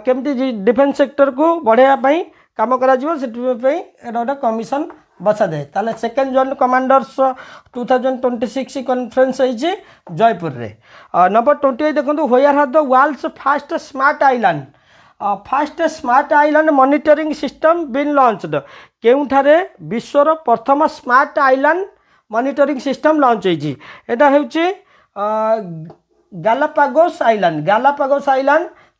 केमती डिफेन्स सेक्टर को बढ़ावाई कम कर गोटे कमिशन बसा दे ताले सेकेंड जॉइंट कमांडर्स 2026 कॉन्फ्रेंस होती जयपुर में नंबर 28 देखो where has the world's first smart island monitoring system been launched केउठारे विश्वर प्रथम smart island monitoring system launch होती एटा होची गालापागोस आइलैंड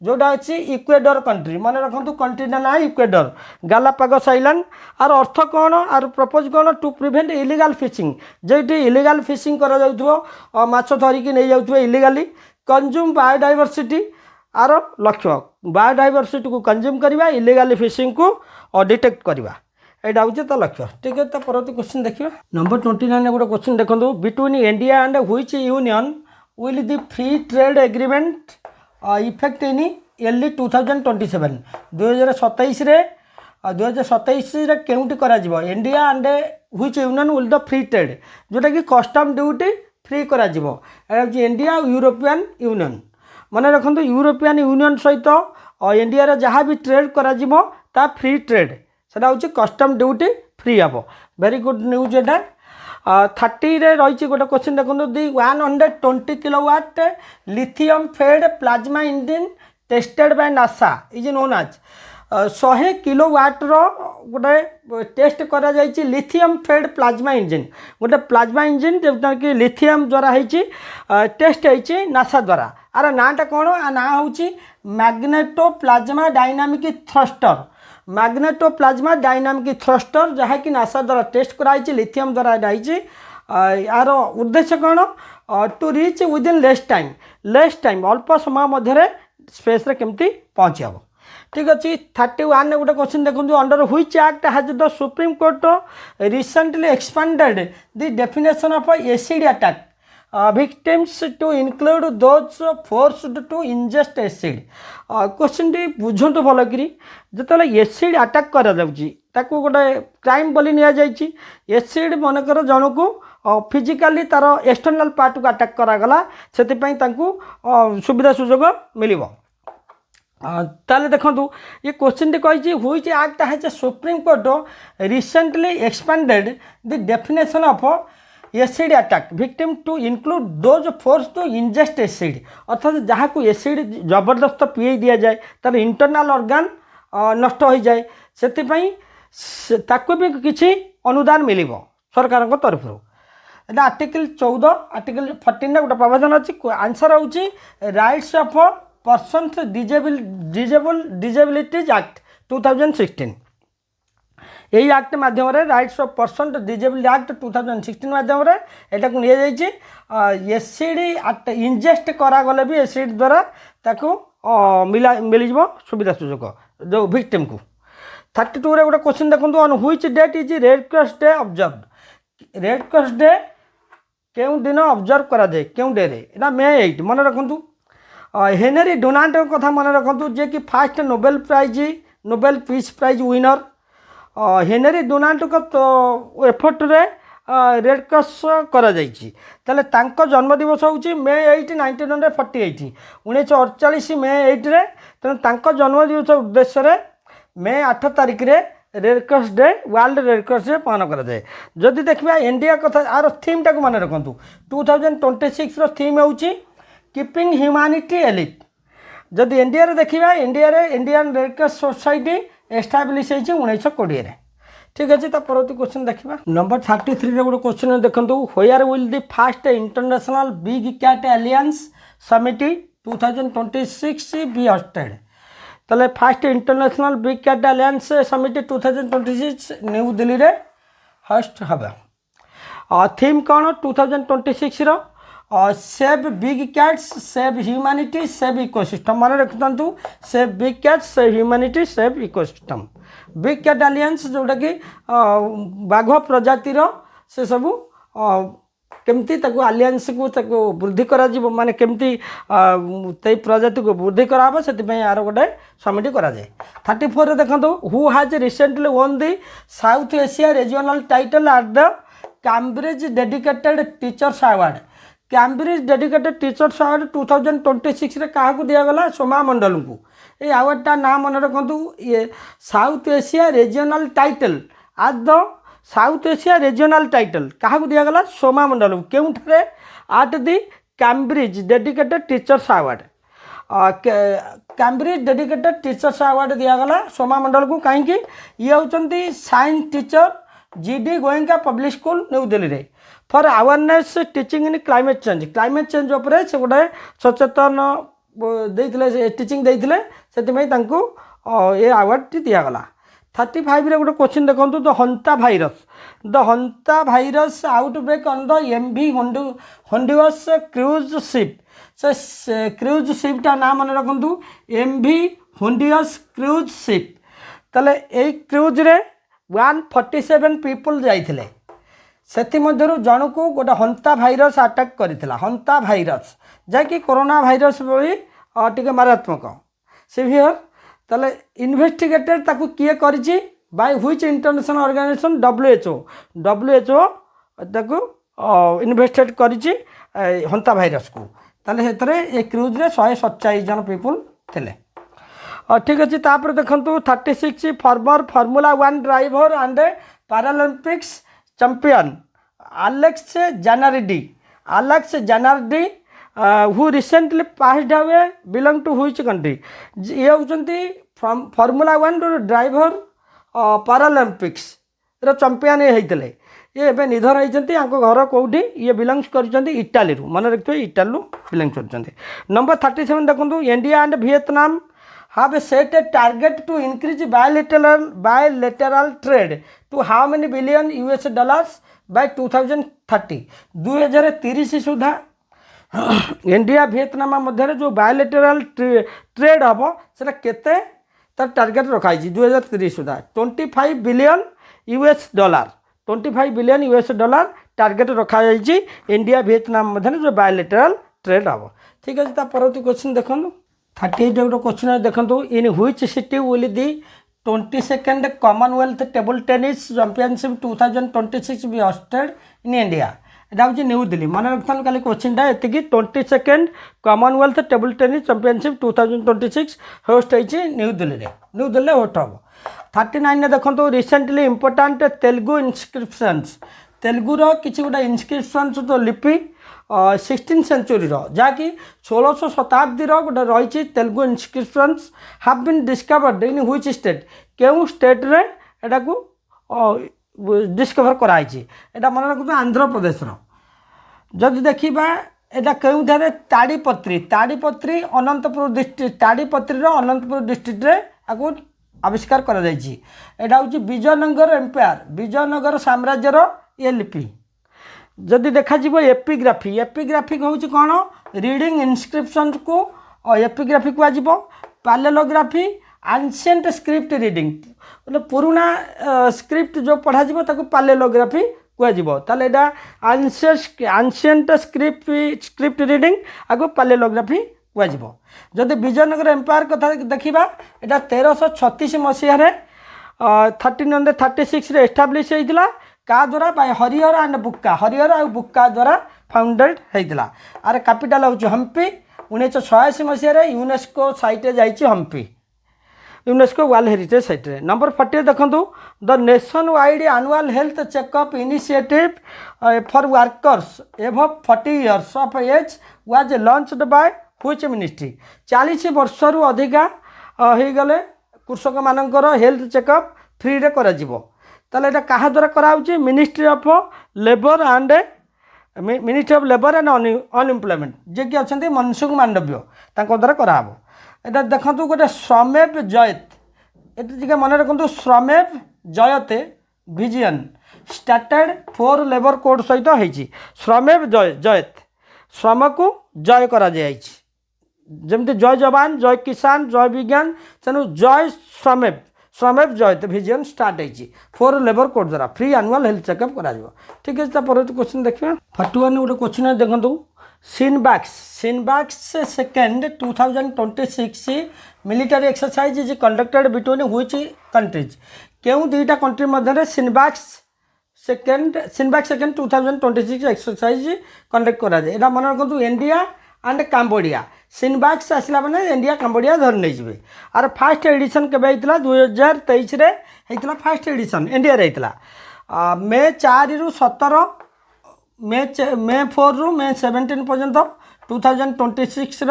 जोटा अच्छी इक्वेडर कंट्री मन रखु कंट्री ना इक्वेडर गालापागोस आइलैंड आर अर्थ कौन आर प्रपोज कौन टू प्रिवेंट इलीगल फिशिंग जेटी इलीगल फिशिंग कर माछ धरिकी नहीं जाऊे इलीगाली कंज्यूम बायोडाइवर्सिटी आर लक्ष्य बायोडाइवर्सिटी को कंज्यूम करवा इलीगाली फिशिंग को डिटेक्ट करवा यहाँ हूँ तो लक्ष्य ठीक है। तो परवर्ती क्वेश्चन देखिए नंबर 29 गोटे क्वेश्चन देखो between India and which union will the free trade agreement effect in yearly 2027 2027 रे 2027 रे केउंटी करा जिवो India and which union will the free trade जोटा कि कस्टम ड्यूटी फ्री करा जिवो एटा हूँ इंडिया यूरोपियन यूनियन मन रखु यूरोपियन यूनियन सहित इंडिया रे जहाँ भी ट्रेड करा जिवो ता फ्री ट्रेड सेटा हूँ कस्टम ड्यूटी फ्री हम वेरी गुड न्यूज एटा 30 रे रही गोटे क्वेश्चन देखो the 120 kilowatt lithium fed plasma engine tested by NASA is known आज 100 किलोवाट गोटे टेस्ट करा जायछि लिथियम फेड प्लाज्मा इंजिन गोटे प्लाज्मा इंजिन जोटा कि लिथियम द्वारा होती टेस्ट होती नासा द्वारा आर नाटा कौन ना हूँ magneto plasma dynamic thruster magneto plasma dynamic thruster जहाँकि नासा द्वारा टेस्ट कराई लिथियम द्वारा यार उद्देश्य कौन to reach within less time अल्प समय मध्य स्पेस रे केमती पहुँची हम ठीक अच्छे 31 गोटे क्वेश्चन देखो under which act has the supreme court recently expanded the definition of acid attack victims to include those forced to ingest acid question टी बुझंतु भल करी जतले एसिड अटैक करा जाउची ताको गोटे क्राइम बोली निया जाइची एसिड मनकर जनकू फिजिकली तार एक्सटर्नल पार्ट को अटैक करा गला सेति पई तांकू सुविधा सुजोग मिलिबो ताले देखंतु ये क्वेश्चन टी कहिची which act has supreme court recently expanded the definition of acid attack victim to include those force to ingest acid अर्थात जहाँ को एसिड जबरदस्त पीए दि जाए तार इंटरनाल ऑर्गन नष्ट हो जाए से ताको भी किसी अनुदान मिल सरकार तरफ एटा आर्टिकल 14 आर्टिकल 14 गोटे प्रावधान अच्छी आंसर हूँ rights of persons disabilities act 2016 यही एक्ट माध्यम rights of person disable act 2016 माध्यम यहाँ को नहीं एसिड इंजेस्ट करागले भी एसिड द्वारा ताको मिल सुविधा सुजोग जो विक्टिम को 32 रे गोटे क्वेश्चन देखो on which date is Red Cross Day observe Red Cross Day क्यों दिन ऑब्जर्व करा जाए क्यों डे रे मे 8 मन रखु हेनरी डोनाल्ड कथा मन रखु जे कि first Nobel peace prize winner Henri Dunant को एफर्ट रे रेड क्रॉस करा जाइछि ताले तांको जन्मदिवस हूँ मे 8 1948 1948 मे 8 रे तेणु तांको जन्मदिवस उद्देश्य रे मे 8 तारिख रे Red Cross day world red Cross day पालन करा जाए जदि देखिबा इंडिया कथा आर थीम टाको मन रखंतु 2026 रो थीम हूँ कीपिंग ह्यूमैनिटी एलिट जदि इंडिया रे देखिबा इंडिया रे Indian red cross society establish होती 1920 ठीक अच्छे। तो परवर्ती क्वेश्चन देखा नंबर 33 रे गोटे क्वेश्चन देखो where will the first international big cat alliance summit 2026 be hosted ताले first international big cat alliance summit 2026 new Delhi रे होस्ट हबा थीम कौन 2026 रो save big cats save humanity save ecosystem मन रखु save big cats save humanity save ecosystem big cat alliance जोटा कि बाघ प्रजातिर से सबू केमती आलियंस को वृद्धि करा माने केमती प्रजाति को वृद्धि कराब से यार गोटे समिट करा जाए 34 रे देखो who has recently won the South Asia regional title at the Cambridge dedicated teachers award Cambridge dedicated teachers award 2026 रे क्या दिगला सोमा मंडल को ये अवार्डटा ना मन रखु ये South Asia regional title at the South Asia regional title क्या दिगला सोमा मंडल केउठे at the Cambridge dedicated teachers award Cambridge dedicated teachers award Digla Soma Mandal को कहीं ये होती science teacher GD Goenka public school new Delhi रे for awareness teaching in climate change उपर से गोटे सचेतन ଦେଇଥିଲେ ଟିଚିଂ ଦେଇଥିଲେ ସେଥିପାଇଁ ତାଙ୍କୁ ଏ ଆୱାର୍ଡ଼ଟି ଦିଆଗଲା। 35 ଗୋଟେ କ୍ୱେଶ୍ଚିନ୍ ଦେଖନ୍ତୁ the hantavirus outbreak on the MV Hondius cruise ship. ସେ କ୍ରୁଜ୍ ସିପ୍ଟା ନାଁ ମନେ ରଖନ୍ତୁ MV ହଣ୍ଡୁରସ୍ କ୍ରୁଜ୍ ସିପ୍। ତାହେଲେ ଏଇ କ୍ରୁଜ୍ରେ 147 ପିପୁଲ୍ ଯାଇଥିଲେ, ସେଥିମଧ୍ୟରୁ ଜଣକୁ ଗୋଟେ ହନ୍ତା ଭାଇରସ୍ ଆଟାକ୍ କରିଥିଲା। ହନ୍ତା ଭାଇରସ୍ ଯାହାକି କରୋନା ଭାଇରସ୍ ଭଳି ଟିକେ ମାରାତ୍ମକ ସିଭିୟର୍। ତାହେଲେ ଇନଭେଷ୍ଟିଗେଟେଡ୍ ତାକୁ କିଏ କରିଛି? Bai which international organisation? WHO ତାକୁ ଇନଭେଷ୍ଟିଗେଟ୍ କରିଛି ହନ୍ତା ଭାଇରସ୍କୁ। ତାହେଲେ ସେଥିରେ ଏ କ୍ରୁଜ୍ରେ 147 ଜଣ ପିପୁଲ୍ ଥିଲେ। ଠିକ୍ ଅଛି। ତାପରେ ଦେଖନ୍ତୁ 36 former formula 1 driver and Paralympics champion Alex Zanardi who recently passed away belong to which country? ये होउचंती फॉर्मूला 1 ड्राइवर पारालम्पिक्स रो चैंपियन होइतले। ये एबे निधन होइचंती। आंको घर कोउठी? ये बिलोंग्स करचंती इटाली रु। मन रखियो इटाली बिलोंग्स करचंती। नंबर 37 देखंतु India and Vietnam have set a target to increase bilateral trade to how many billion US dollars by 2030? 2030 सुधा इंडिया वियतनाम मध्य जो बायोलेटराल ट्रेड हम से केते तार टार्गेट रखाई 2030 सुधा 25 billion US dollar 25 billion US dollar target रखाई इंडिया वियतनाम मध्य जो बायोलेटराल ट्रेड हम। ठीक है। परवर्ती क्वेश्चन देखो 38 गोटे क्वेश्चन देखो in which city will the 22nd Commonwealth table tennis championship 2026 be hosted in India? এটা হচ্ছে নিউ দিল্লি। মনে রাখতাম খালি কোশ্চিনটা এতিকি 22nd Commonwealth table tennis championship 2026 host হয়েছে নিউ দিল্লি হোস্ট হব। 39 দেখুন রিসেন্টলি ইম্পর্টাট তেলুগু ইনস্ক্রিপশনস তেলুগুর কিছু গোটা ইনস্ক্রিপশনস তো লিপি 16th সেঞ্চুরির যা কি 16শ শতাব্দীর গোটে রয়েছে Telugu inscriptions have been discovered in which state? কেউ স্টেট্রে এটা ডিসকভর করা হয়েছে? এটা মনে রাখতে আন্ধ্রপ্রদেশর। যদি দেখিবা এটা কেউঠারে তাড়িপত্রী অনন্তপুর ডিস্ট্রিক্ট তাড়িপত্রীর অনন্তপুর ডিস্ট্রিক্টরে আকু আবিষ্কার করা যাইছি। এটা হচ্ছে বিজয়নগর এম্পায়ার বিজয়নগর সাম্রাজ্যর এ লিপি। যদি দেখাଯିବ এপিগ্রাফি হচ্ছে কোণ? রিডিং ইনস্ক্রিপশনস কু এপিগ্রাফি কুহଯିବ। পালেলোগ্রাফি ଆନ୍ସିଏଣ୍ଟ ସ୍କ୍ରିପ୍ଟ ରିଡ଼ିଂ ବୋଲେ ପୁରୁଣା ସ୍କ୍ରିପ୍ଟ ଯେଉଁ ପଢ଼ାଯିବ ତାକୁ ପାଲେଲୋଗ୍ରାଫି କୁହାଯିବ। ତାହେଲେ ଏଇଟା ଆନ୍ସିଏଣ୍ଟ ସ୍କ୍ରିପ୍ଟ ରିଡ଼ିଂ ଆକୁ ପାଲେଲୋଗ୍ରାଫି କୁହାଯିବ। ଯଦି ବିଜୟନଗର ଏମ୍ପାୟାର କଥା ଦେଖିବା ଏଇଟା 1336 ମସିହାରେ 1336ରେ ଏଷ୍ଟାବ୍ଲିଶ ହେଇଥିଲା। କାହା ଦ୍ୱାରା? ବାଇ ହରିହର ଆଣ୍ଡ ବୁକ୍କା ଦ୍ୱାରା ଫାଉଣ୍ଡେଡ଼ ହେଇଥିଲା। ଆର କ୍ୟାପିଟାଲ ହେଉଛି ହମ୍ପି। 1986 ମସିହାରେ ୟୁନେସ୍କୋ ସାଇଟ୍ରେ ଯାଇଛି Hampi UNESCO world heritage site रे। नंबर 40 देखो the nationwide annual health checkup initiative for workers above 40 years of age was launched by which ministry? 40 वर्ष अधिका हो गले कृषक मानकर हेल्थ चेकअप फ्री रे करा जिवो। ताले एटा कहा द्वारा करा होची? Ministry of labour and unemployment जे कि अछंती मनसुख मांडव्य तांको द्वारा करा हबो। এটা দেখন্তু গোটে শ্রমেব জয়ত এটা টিকে মনে রাখন্তু শ্রমেব Jayate vision started 4 labour code সহিত হয়েছি। শ্রমেব জয়ত শ্রমকু জয় করা যাইছি যেমতি জয় জবান জয় কিষান জয় বিজ্ঞান তেণু জয় শ্রমেব জয়তে ভিজন স্টার্ট হয়েছি 4 লেবর কোড দ্বারা ফ্রি আনুয়াল হেলথ চেকअप করা যাব। ঠিক আছে। পরবর্তী কোশ্চেন দেখা 41 গোটে question দেখন্তু Sinbax second 2026 military exercise is conducted between which countries? केउं दुईटा कंट्री मध्य सिनबैक्स सेकेंड 2026 एक्सरसाइज कंडक्ट करा जाए। एटा मन रखु इंडिया एंड काम्बोडिया। सिनबैक्स आसला मैंने इंडिया काम्बोडिया धरी नहीं जाए। आर फास्ट एडिशन के 2023 रे होता फास्ट एडिशन इंडिया होता मे 4 रु 17 मे 4 रु मे 17 पर्यंत 2026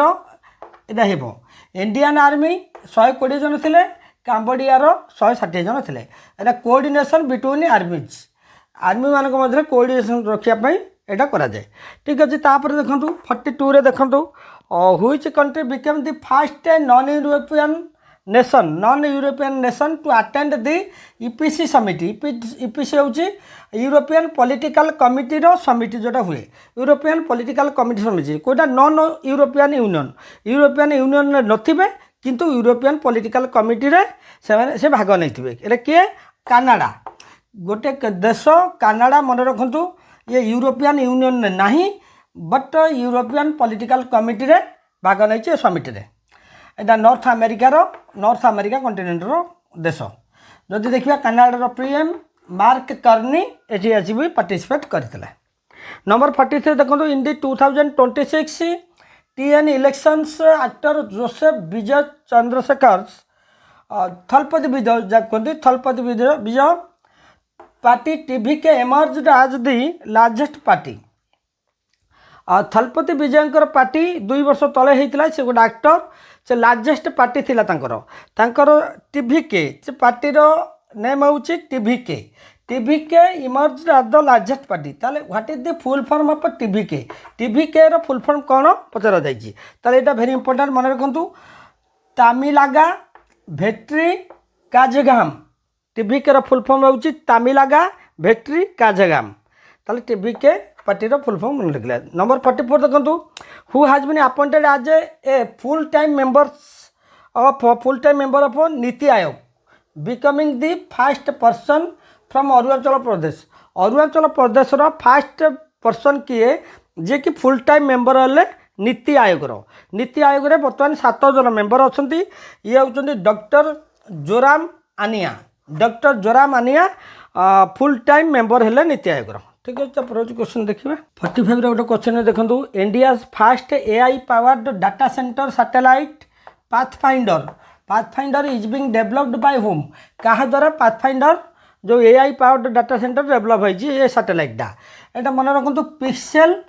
एटा हेबो। इंडियन आर्मी 120 जन थे काम्बोडियार 160 जन थे। एटा कोऑर्डिनेशन बिटवीन आर्मी मानक मध्य कोऑर्डिनेशन रखापी एटा करा जाए। ठीक अच्छे। तापर देखो 42 रे देखो which country became the first non-European nation to attend the EPC summit. EPC होची यूरोपियन पॉलिटिकल कमिटी रो समिट जोटा हुए यूरोपियन पॉलिटिकल कमिटी समिट कोटा नॉन यूरोपियन यूनियन नथिबे किंतु यूरोपियन पॉलिटिकल कमिटी रे से भाग नहीं एटा किए कनाडा गोटे देश कनाडा मन रखु ये यूरोपियन यूनियन नहीं बट यूरोपियन पॉलिटिकल कमिटी रे भाग नहीं समिट रे एटा नॉर्थ अमेरिका कंटिनेंट रो देश जदि देखिए कनाडार पीएम मार्क कर्नी एटी आसी भी पार्टिसिपेट करथिले। नंबर 43 देखो in the 2026 TN elections actor Joseph Vijay Chandrasekhar Thalapathy Vijay party TV K emerged as the largest party. Thalapathy विजयंकर पार्टी 2 वर्ष तले होता से गोटे एक्टर से लार्जेस्ट पार्टी थिला तांकर टीवी के से पार्टी नेम हूँ TV K emerged as the largest party ताले what is the full form of TV K रो फुल फॉर्म कौन पचरा जाइए ताले एटा वेरी इंपोर्टेंट मन रखु तामिलागा भेट्री काझगाम टीवी के रो फुल फॉर्म हूँ तामिलागा भेट्री काझगाम ताले टीवी के पार्टी रो फुल फॉर्म मन रखले। नंबर 44 देखो who has been appointed as a full time member of NITI Aayog becoming the first person from Arunachal Pradesh first person किए जे कि फुल टाइम मेंबर हेले नीति आयोग रे बर्तमान 7 जन मेंबर अच्छा ये होउछन्ती doctor Joram Aniya full time member हेले नीति आयोग ठीक है। अप्रोच क्वेश्चन देखिए 45 गोटे क्वेश्चन देखो India first AI powered data centre satellite Pathfinder is being developed by whom कहा द्वारा पाथफाइंडर जो AI powered data centre develop होइछि ये सैटेलाइटा एटा मन रखु पिक्सेल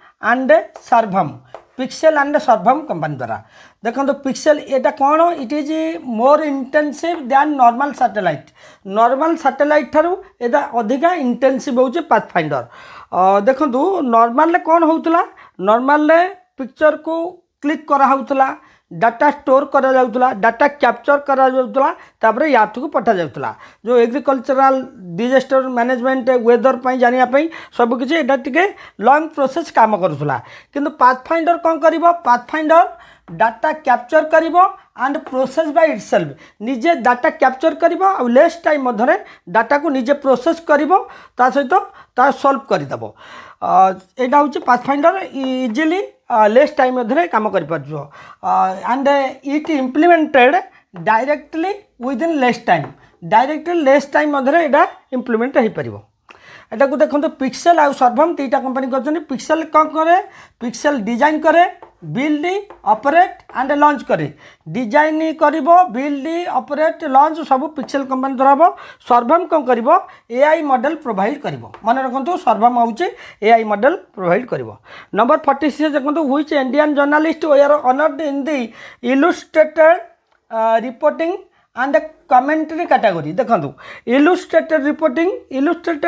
एंड सर्वम कंपनी द्वारा देखो पिक्सेल एटा कौन it is more intensive than normal satellite ठारू एटा अधिका इंटेंसिव होउछि पाथफाइंडर। देखो नॉर्मल कौन होउतला नॉर्मल पिक्चर को क्लिक करा होउतला डाटा स्टोर करा जाउतला डाटा कैप्चर करा जाउतला तापर याथ को पठा जाउतला जो एग्रीकल्चरल डिजास्टर मैनेजमेंट वेदर पई जानिया पई सब किछि एटा टिके लॉन्ग प्रोसेस काम करूतला किंतु पाथफाइंडर कोन करिवो पाथफाइंडर डाटा कैप्चर करिवो एंड प्रोसेस बाय इटसेल्फ निजे डाटा कैप्चर करिवो आ लेस टाइम मधरे डाटा को निजे प्रोसेस करिवो ता सहित ता सॉल्व करि दबो एटा होछि पाथफाइंडर इजीली लेस टाइम मधरे काम करि परजो and it implemented directly within less time मधरे एटा इम्प्लीमेंट हो पारिबो। एटा को देखो पिक्सेल आ सर्वम तीटा कंपनी करछन पिक्सेल कौन करे पिक्सेल डिजाइन करे बिल्ड ऑपरेट एंड लॉन्च करे डिजाइन करिवो बिल्ड ऑपरेट लॉन्च सब पिक्सेल कंपनी द्वारा हम सर्वम कौन करिवो AI मॉडल प्रोवाइड करिवो मन रखु सर्वम होउछि AI मॉडल प्रोवाइड करिवो। नंबर 46 देखो which Indian journalist were honoured in the illustrated reporting and commentary category देखो illustrated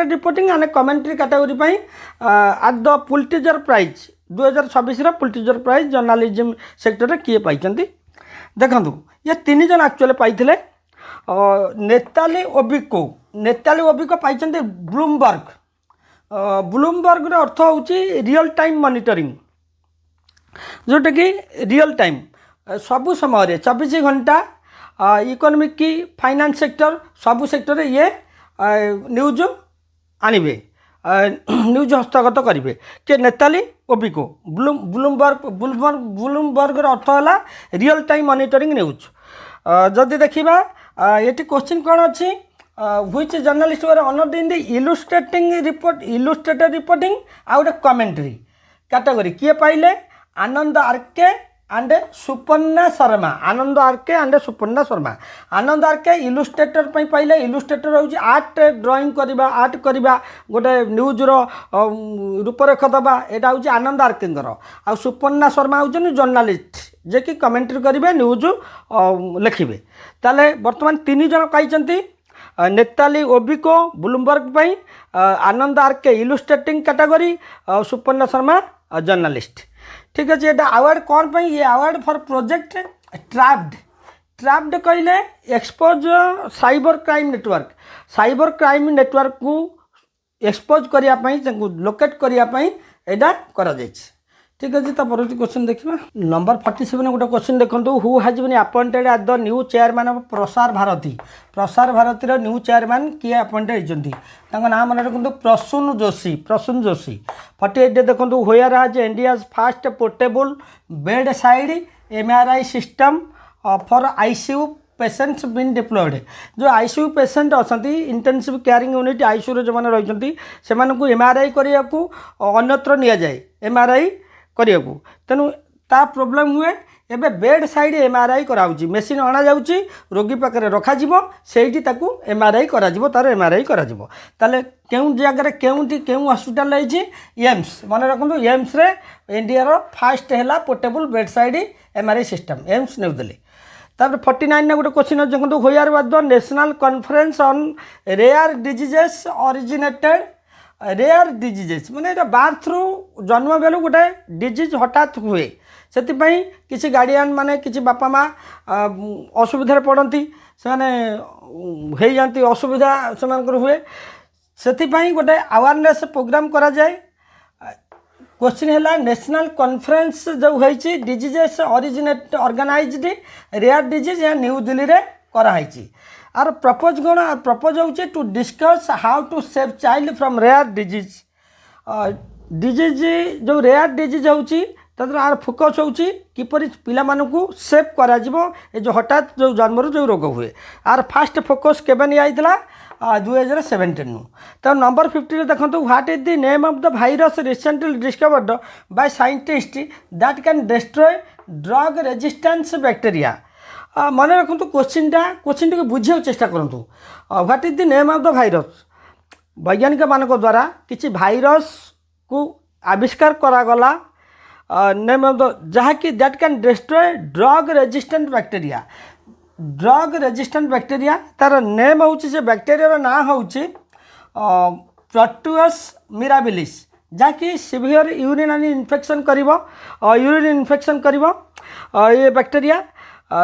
reporting and commentary category at the Pulitzer Prize 2026 Pulitzer Prize journalism sector रे किए पाई देखो ये 3 जन एक्चुअली पाई नेताली ओबिको पाई ब्लूमबर्ग अर्थ होची रियल टाइम मॉनिटरिंग जोटा कि रियल टाइम सबु समय 24 घंटा इकोनॉमिक की फाइनेंस सेक्टर सबु सेक्टर ये न्यूज आनिबे न्यूज हस्तगत करेंगे कि नेताली ओबिको ब्लूमबर्ग अर्थ है रियल टाइम मॉनिटरिंग न्यूज। जदि देखा ये क्वेश्चन कौन अच्छी which journalist were honoured in the illustrated reporting आ गोटे कमेंट्री कैटेगरी किए पाइले Anand RK and Suparna Sharma Anand RK illustrator पाइले इलुस्ट्रेटर हूँ आर्ट ड्राइंग करवा आर्ट करवा गोटे न्यूज रूपरेख दबा यहाँ हूँ आनंद आरकेंर आ सुपर्णा शर्मा हूँ जर्नलिस्ट जे कि कमेंट्री करेंगे न्यूज लिखे ताले बर्तमान 3 जन कही Natalie Obiko Bloomberg Anand RK illustrating category Suparna Sharma journalist ठीक अच्छे। ये आवार्ड कौन पर? ये award for project trapped. Trapped कहले एक्सपोज साइबर क्राइम नेटवर्क को एक्सपोज करने लोकेट करने यहाँ कर। ठीक अच्छे। परवर्ती क्वेश्चन देखा नंबर 47 गोटे क्वेश्चन देखो who has been appointed as the new chairman of Prasar Bharati new chairman किए अपॉइंटेड होती ना मन रखु प्रसून जोशी 48 देखो where has India first portable bedside MRI system for ICU patients been deployed. जो ICU पेसेंट अच्छा इंटेंसिव केयरिंग यूनिट ICU जो मैंने रही से MRI करने को अन्यत्र नि जाए MRI करने को तेणु ता प्रोब्लेम हुए एबे बेड साइड MRI कराऊँगी मेसीन अणा जाऊँगी रोगी पाखे रखाଯିब से MRI करा तार MRI करा ताले केउं जगह केउं हॉस्पिटल रही एम्स मन रखु एम्स रे इंडिया फास्ट है portable bedside MRI system AIIMS New Delhi. तापर 49 गोटे क्वेश्चन देखो where was the national conference on rare diseases originated. Rare diseases माने बार्थ रू जन्म बेलू गोटे डिजीज हठात हुए से किसी गार्डियन माने किसी बापा माँ असुविधा पड़ती से हो जाती असुविधा से हुए से गोटे अवेयरनेस प्रोग्राम करा जाए। क्वेश्चन है नेशनल कॉन्फ्रेंस जो होती diseases originate organised rare disease या न्यू दिल्ली रे कराई आर प्रपोज कौन प्रपोज हो to discuss how to save child from rare disease. Disease जो रेयर डिजीज होची आर फोकस होची किपरि पिला मानकू सेव करा जिवो ए जो हठात जो जन्मरू जो रोग हुए आर फास्ट फोकस केबे नि आइतला 2017 नु। तो नंबर 50 देखो what is the name of the virus recently discovered by scientist that can destroy drug resistance bacteria. मन रखु क्वेश्चन टी बुझे चेष्टा करूँ what is the name of the virus. वैज्ञानिक मान द्वारा किसी भाइरस को आविष्कार करागला नेम ऑफ द जहाँकि that can destroy drug resistant bacteria. Drug resistant bacteria तार नेम हूँ से बैक्टीरिया ना हूँ प्रोटुअस मिराबिलिस जहाँकि severe urinary infection urine infection ये बैक्टीरिया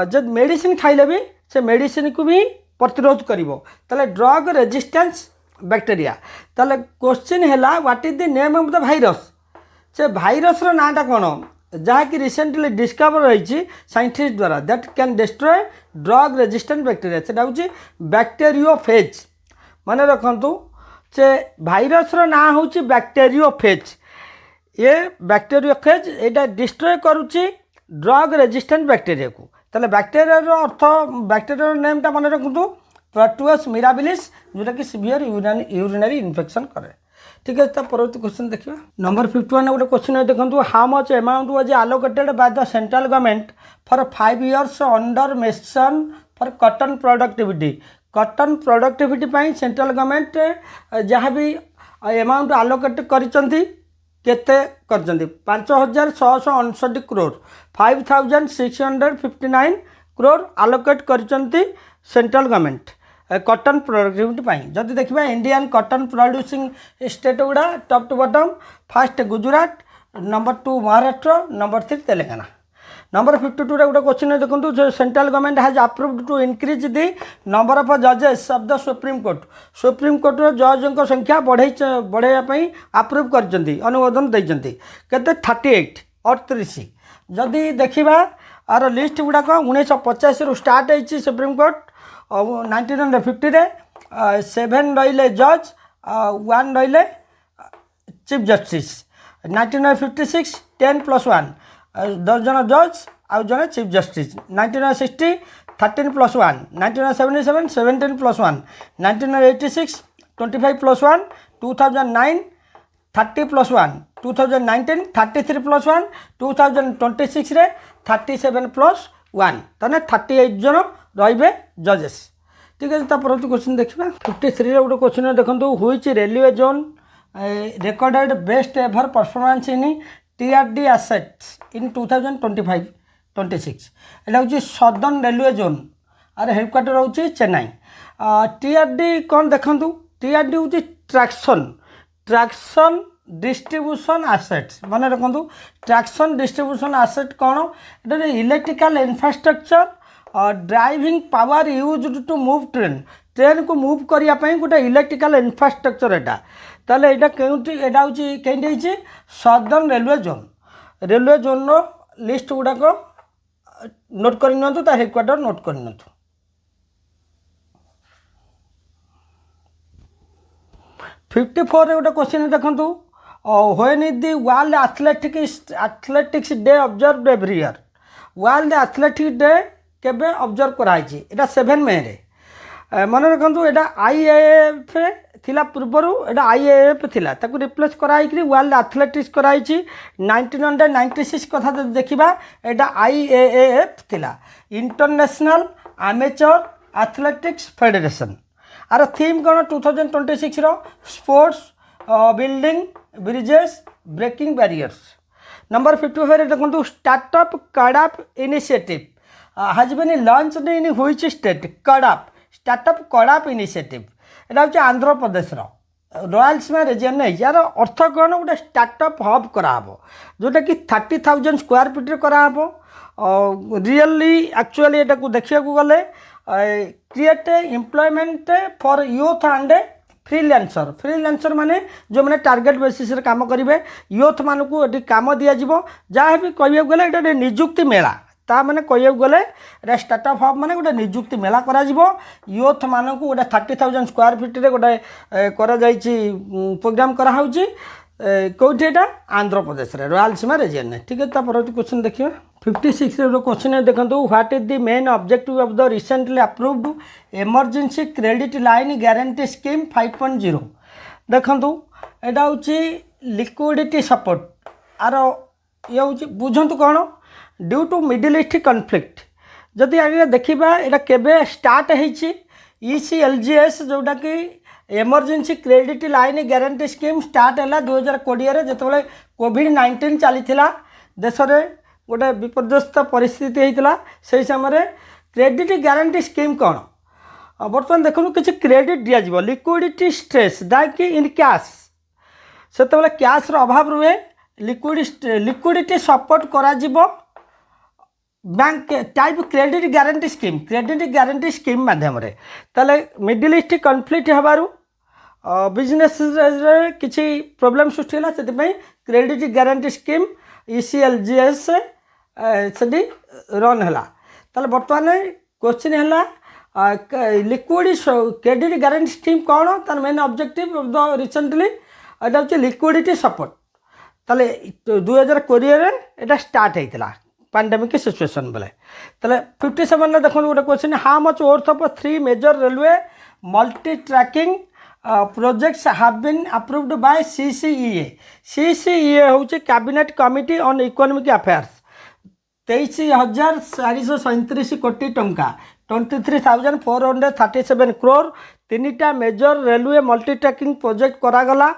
जब मेडिसिन खाइले भी से मेडिसिन को भी प्रतिरोध करें ड्रग रेजिस्टेंस बैक्टीरिया। ताले क्वेश्चन है what is the name of the virus. से भाइरस नाटा कौन जहाँकि रिसेंटली डिस्कवर रही साइंटिस्ट द्वारा that can destroy drug resistant bacteria से हूँ बैक्टेरियोफेज। मन रखु से भाइरस ना हूँ बैक्टेरियोफेज। ये बैक्टेरियोफेज यहाँ डिस्ट्रॉय करुच्ची ड्रग रेजिस्टेंट बैक्टीरिया को। ताले बैक्टीरिया अर्थ बैक्टीरिया नेमटा मन रखु प्रोटुअस मिराबिलिस जोटा कि सीवियर यूरिनरी इन्फेक्शन करे। ठीक है। तो परवर्ती क्वेश्चन देखिए नंबर 51 गोटे क्वेश्चन देखो how much amount was allocated by the central government for 5 years under mission for cotton productivity. Cotton productivity पाई सेंट्रल गवर्नमेंट जहाँ भी अमाउंट आलोकेट करते केते करछंती 5659 करोड़ 5659 करोड़ आलोकेट करछंती सेंट्रल गवर्नमेंट कॉटन प्रोडक्टिविटी पाई। जदि देखिए इंडियन कॉटन प्रोड्यूसिंग स्टेट गुड़ा top to bottom first Gujarat number 2 Maharashtra number 3 Telangana. Number 52 गोटे क्वेश्चन देखो central government has approved two increase the number of जजेस of the supreme court. Supreme court जज संख्या बढ़ाई अप्रूव कर अनुमोदन देते केते 38 जदि देखा आर लिस्ट गुड़ाक 1950 रु स्टार्ट होती सुप्रीम कोर्ट 1950 7 रही जज 1 रही चीफ जस्टिस 1956 10+1 10 जन जज आउ जन चीफ जस्टिस 1960 13+1 1977 17+1 1986 25+1 2009 30+1 2019 33+1 2026 रे 37+1 ताने 38 जन रे जजेस। ठीक है। परवर्ती क्वेश्चन देखा 53 गोटे क्वेश्चन देखो which railway zone recorded best ever performance in TRD assets in 2025-26 एटा हूँ सदर्न रेलवे जोन आर हेडक्वार्टर हूँ चेन्नई। TRD कौन देखु TRD हूँ ट्रैक्शन डिस्ट्रीब्यूशन आसेट्स मन रखु ट्रैक्शन डिस्ट्रीब्यूशन आसेट कौन ये electrical infrastructure driving power used to move train train को मूव करने गोटे इलेक्ट्रिकल इंफ्रास्ट्रक्चर एटा ताले एटा केउटी एटा होची केंडी होची सदर्न रेलवे जोन रो लिस्ट गुडाक नोट कर नियंतु ता हेडक्वार्टर नोट कर नियंतु 54 रे गोटे क्वेश्चन देखंतु when is the world athletics day observed every year world athletics day केबे ऑब्जर्व कराई एटा 7 मई रे मन रखंतु एटा आईएएफ थिला पूर्वर एटा आईएएफ थिला ताकू रिप्लेस कराई कि वर्ल्ड एथलेटिक्स कराई 1996 कथा देखिबा एटा आईएएफ थिला इंटरनेशनल एमेच्योर एथलेटिक्स फेडरेशन आर थीम कौन 2026 रो sports building bridges breaking barriers number 55 देखो startup Kadapa initiative has been launched in which state Kadapa startup Kadapa initiative एटा हूँ आंध्र प्रदेश रॉयलसीमा रिजन नहीं यार अर्थ कौन गोटे स्टार्टअप हब कराब जोटा कि 30,000 स्क्वायर फिट कराब रियली एक्चुअली एटा को देखा गले create employment for youth and freelancer माने जो मैंने टार्गेट बेसिस रे काम करेंगे यूथ मान को ये कम दिज्व जहाँ भी कह गले ये निजुक्ति मेला ता मैंने कह गले स्टार्टअप हब माने गोटे निजुक्ति मेला करा यूथ मान को गोटे 30,000 स्क्वायर फिट रे गोटे प्रोग्राम कराऊँगी कौटी एटा आंध्र प्रदेश रॉयलसीमा रिजन ठीक है। परवर्ती क्वेश्चन देखिए 56 क्वेश्चन है देखो what is the main objective of the recently approved emergency credit line guarantee scheme 5.0 देखो एटा हूँ लिक्विडिटी सपोर्ट आर ये हूँ बुझंतु कौन due to Middle East conflict जदि आगे देखा यहाँ केबे स्टार्ट होती ECLGS जोटा कि emergency credit line guarantee scheme start है 2020 जिते कोविड-19 चली देश में गोटे विपर्यस्त परिस्थिति होता से समय क्रेडिट गारंटी स्कीम कौन बर्तमान देखो किसी क्रेडिट दिज्व liquidity stress that in cash से कैश अभाव रुए लिक्विडिटी सपोर्ट करा bank type credit guarantee scheme माध्यम ताले मिडिल ईस्ट कन्फ्लिक्ट हबारू बिजनेस किसी प्रोब्लेम सृष्टि है से क्रेडिट गारंटी स्कीम ECLGS से रन है ताले बर्तमान क्वेश्चन है लिक्विड क्रेडिट गारंटी स्कीम कौन तार main objective of the recently एटा हूँ लिक्विडिटी सपोर्ट ताले 2020 एटा स्टार्ट होता पैंडेमिक सिचुएशन बेले ताले 57 देखो गोटे question how much worth of 3 major railway multi tracking projects have been approved by CCEA हूँ cabinet committee on economic affairs 23,437 कोटी टंका 23,437 करोड़ 3टा major railway multi tracking project करागला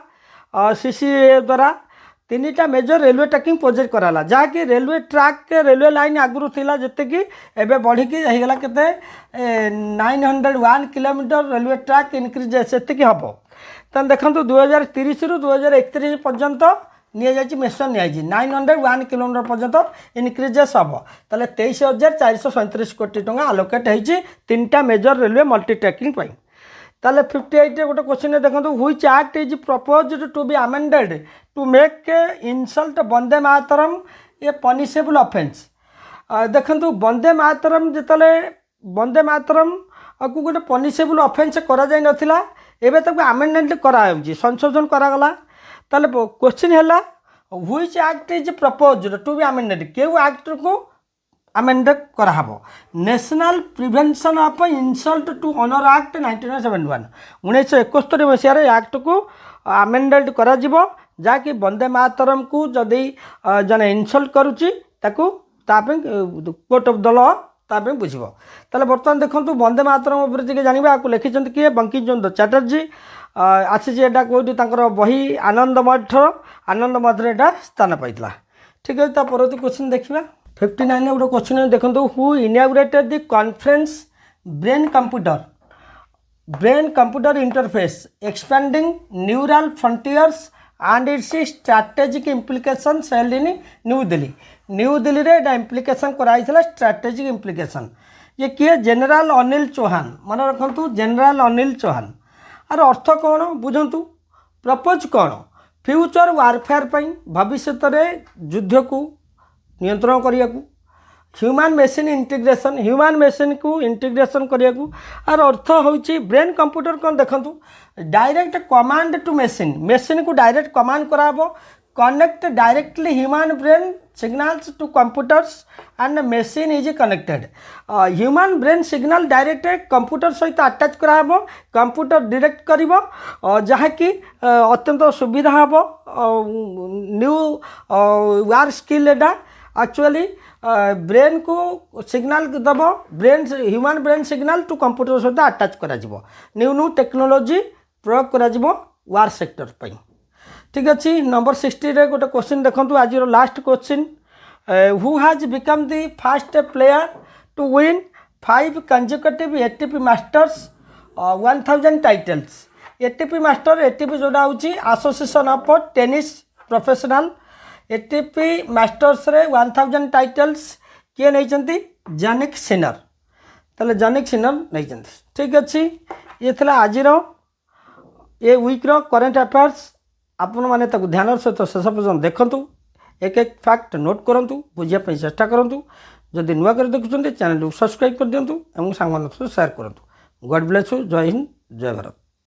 CCEA द्वारा 3टा मेजर रेलवे ट्रैकिंग प्रोजेक्ट कराला जहाँकि रेलवे ट्रैक के रेलवे लाइन आगुरी थी जिते कि एवं बढ़ी होगा के 901 किलोमीटर रेलवे ट्रैक इनक्रीज से हम तो देखो 2030 रु 2031 पर्यंत नि मिशन नि 901 किलोमीटर पर्यंत इनक्रीजेस हम ताले 23,437 कोटी टंका आलोकेट होती 3टा मेजर रेलवे मल्टी ट्रैकिंग ताले 58 गोटे क्वेश्चन देखो which act is proposed to be amended to make insult Vande Mataram a punishable offence देखो वंदे मातरम जिते वंदे मातरम को गोटे पनिशेबल ऑफेंस करा जाय नथिला एबे तक अमेंडमेंट कराउछि संशोधन करागला ताले क्वेश्चन है which act is proposed to be amended केउ एक्ट को अमेंड कराहब national prevention of insult to honour act 1971 1971 मसीह एक्ट को अमेंडेड करा जहाँकि वंदे मातरम को जदि जने इनसल्ट करुच्ची कोर्ट ऑफ द लॉ ताप बुझब ताले बर्तमान देखो वंदे मातरम उपरे जाना आपको लिखिं किए बंकिम चंद्र चैटर्जी आसी कौटी बही आनंद मठर यहाँ स्थान पाई ठीक है। परवर्ती क्वेश्चन देखा 59 गोटे क्वेश्चन देखो who inaugurated the conference brain computer interface expanding neural frontiers and its strategic implications held in New Delhi. New Delhi रे इम्प्लिकेशन कराई स्ट्राटेजिक इम्प्लिकेशन ये किए जनरल अनिल चौहान मन रखु जनरल अनिल चौहान आर अर्थ कौन बुझंतु प्रपोज कौन फ्यूचर वारफेयर भविष्य युद्ध को नियंत्रण करने को human machine integration human machine को इंटीग्रेशन करने को आर अर्थ होची ब्रेन कंप्यूटर कौन देखंतु direct command to machine machine को डायरेक्ट कमांड कराबो connect directly human brain signals to computers and machine is connected human brain signal direct computer सहित अटैच कराबो कंप्यूटर डायरेक्ट करिवो जहा कि अत्यंत सुविधा हबो न्यू वार स्किल एटा एक्चुअली ब्रेन को सिग्नल दबो brain human brain signal to computer सहित अटैच करा जिवो न्यू न्यू टेक्नोलॉजी प्रयोग करा जिवो वार सेक्टर पई ठीक अच्छे नंबर 60 रे गोटे क्वेश्चन देखो आज last question who has become the first player to win 5 consecutive ATP Masters 1000 titles ATP Master ATP जोड़ा हूँ Association of Tennis Professional ATP Masters रे 1000 टाइटल्स किए नहीं जनिक सिनर ताले जनिक सिनर नहीं ठीक अच्छे ये थी आज ये वीक करेन्ट अफेयर्स आपण मैंने ध्यान सहित शेष पर्यटन देखूँ एक एक फैक्ट नोट करूँ बुझापी चेष्टा करूँ जदि नुआ कर देखुं चैनल को सब्सक्राइब कर दिंतु और सांग सेयार करूँ गॉड ब्लेस यू जय हिंद जय भारत।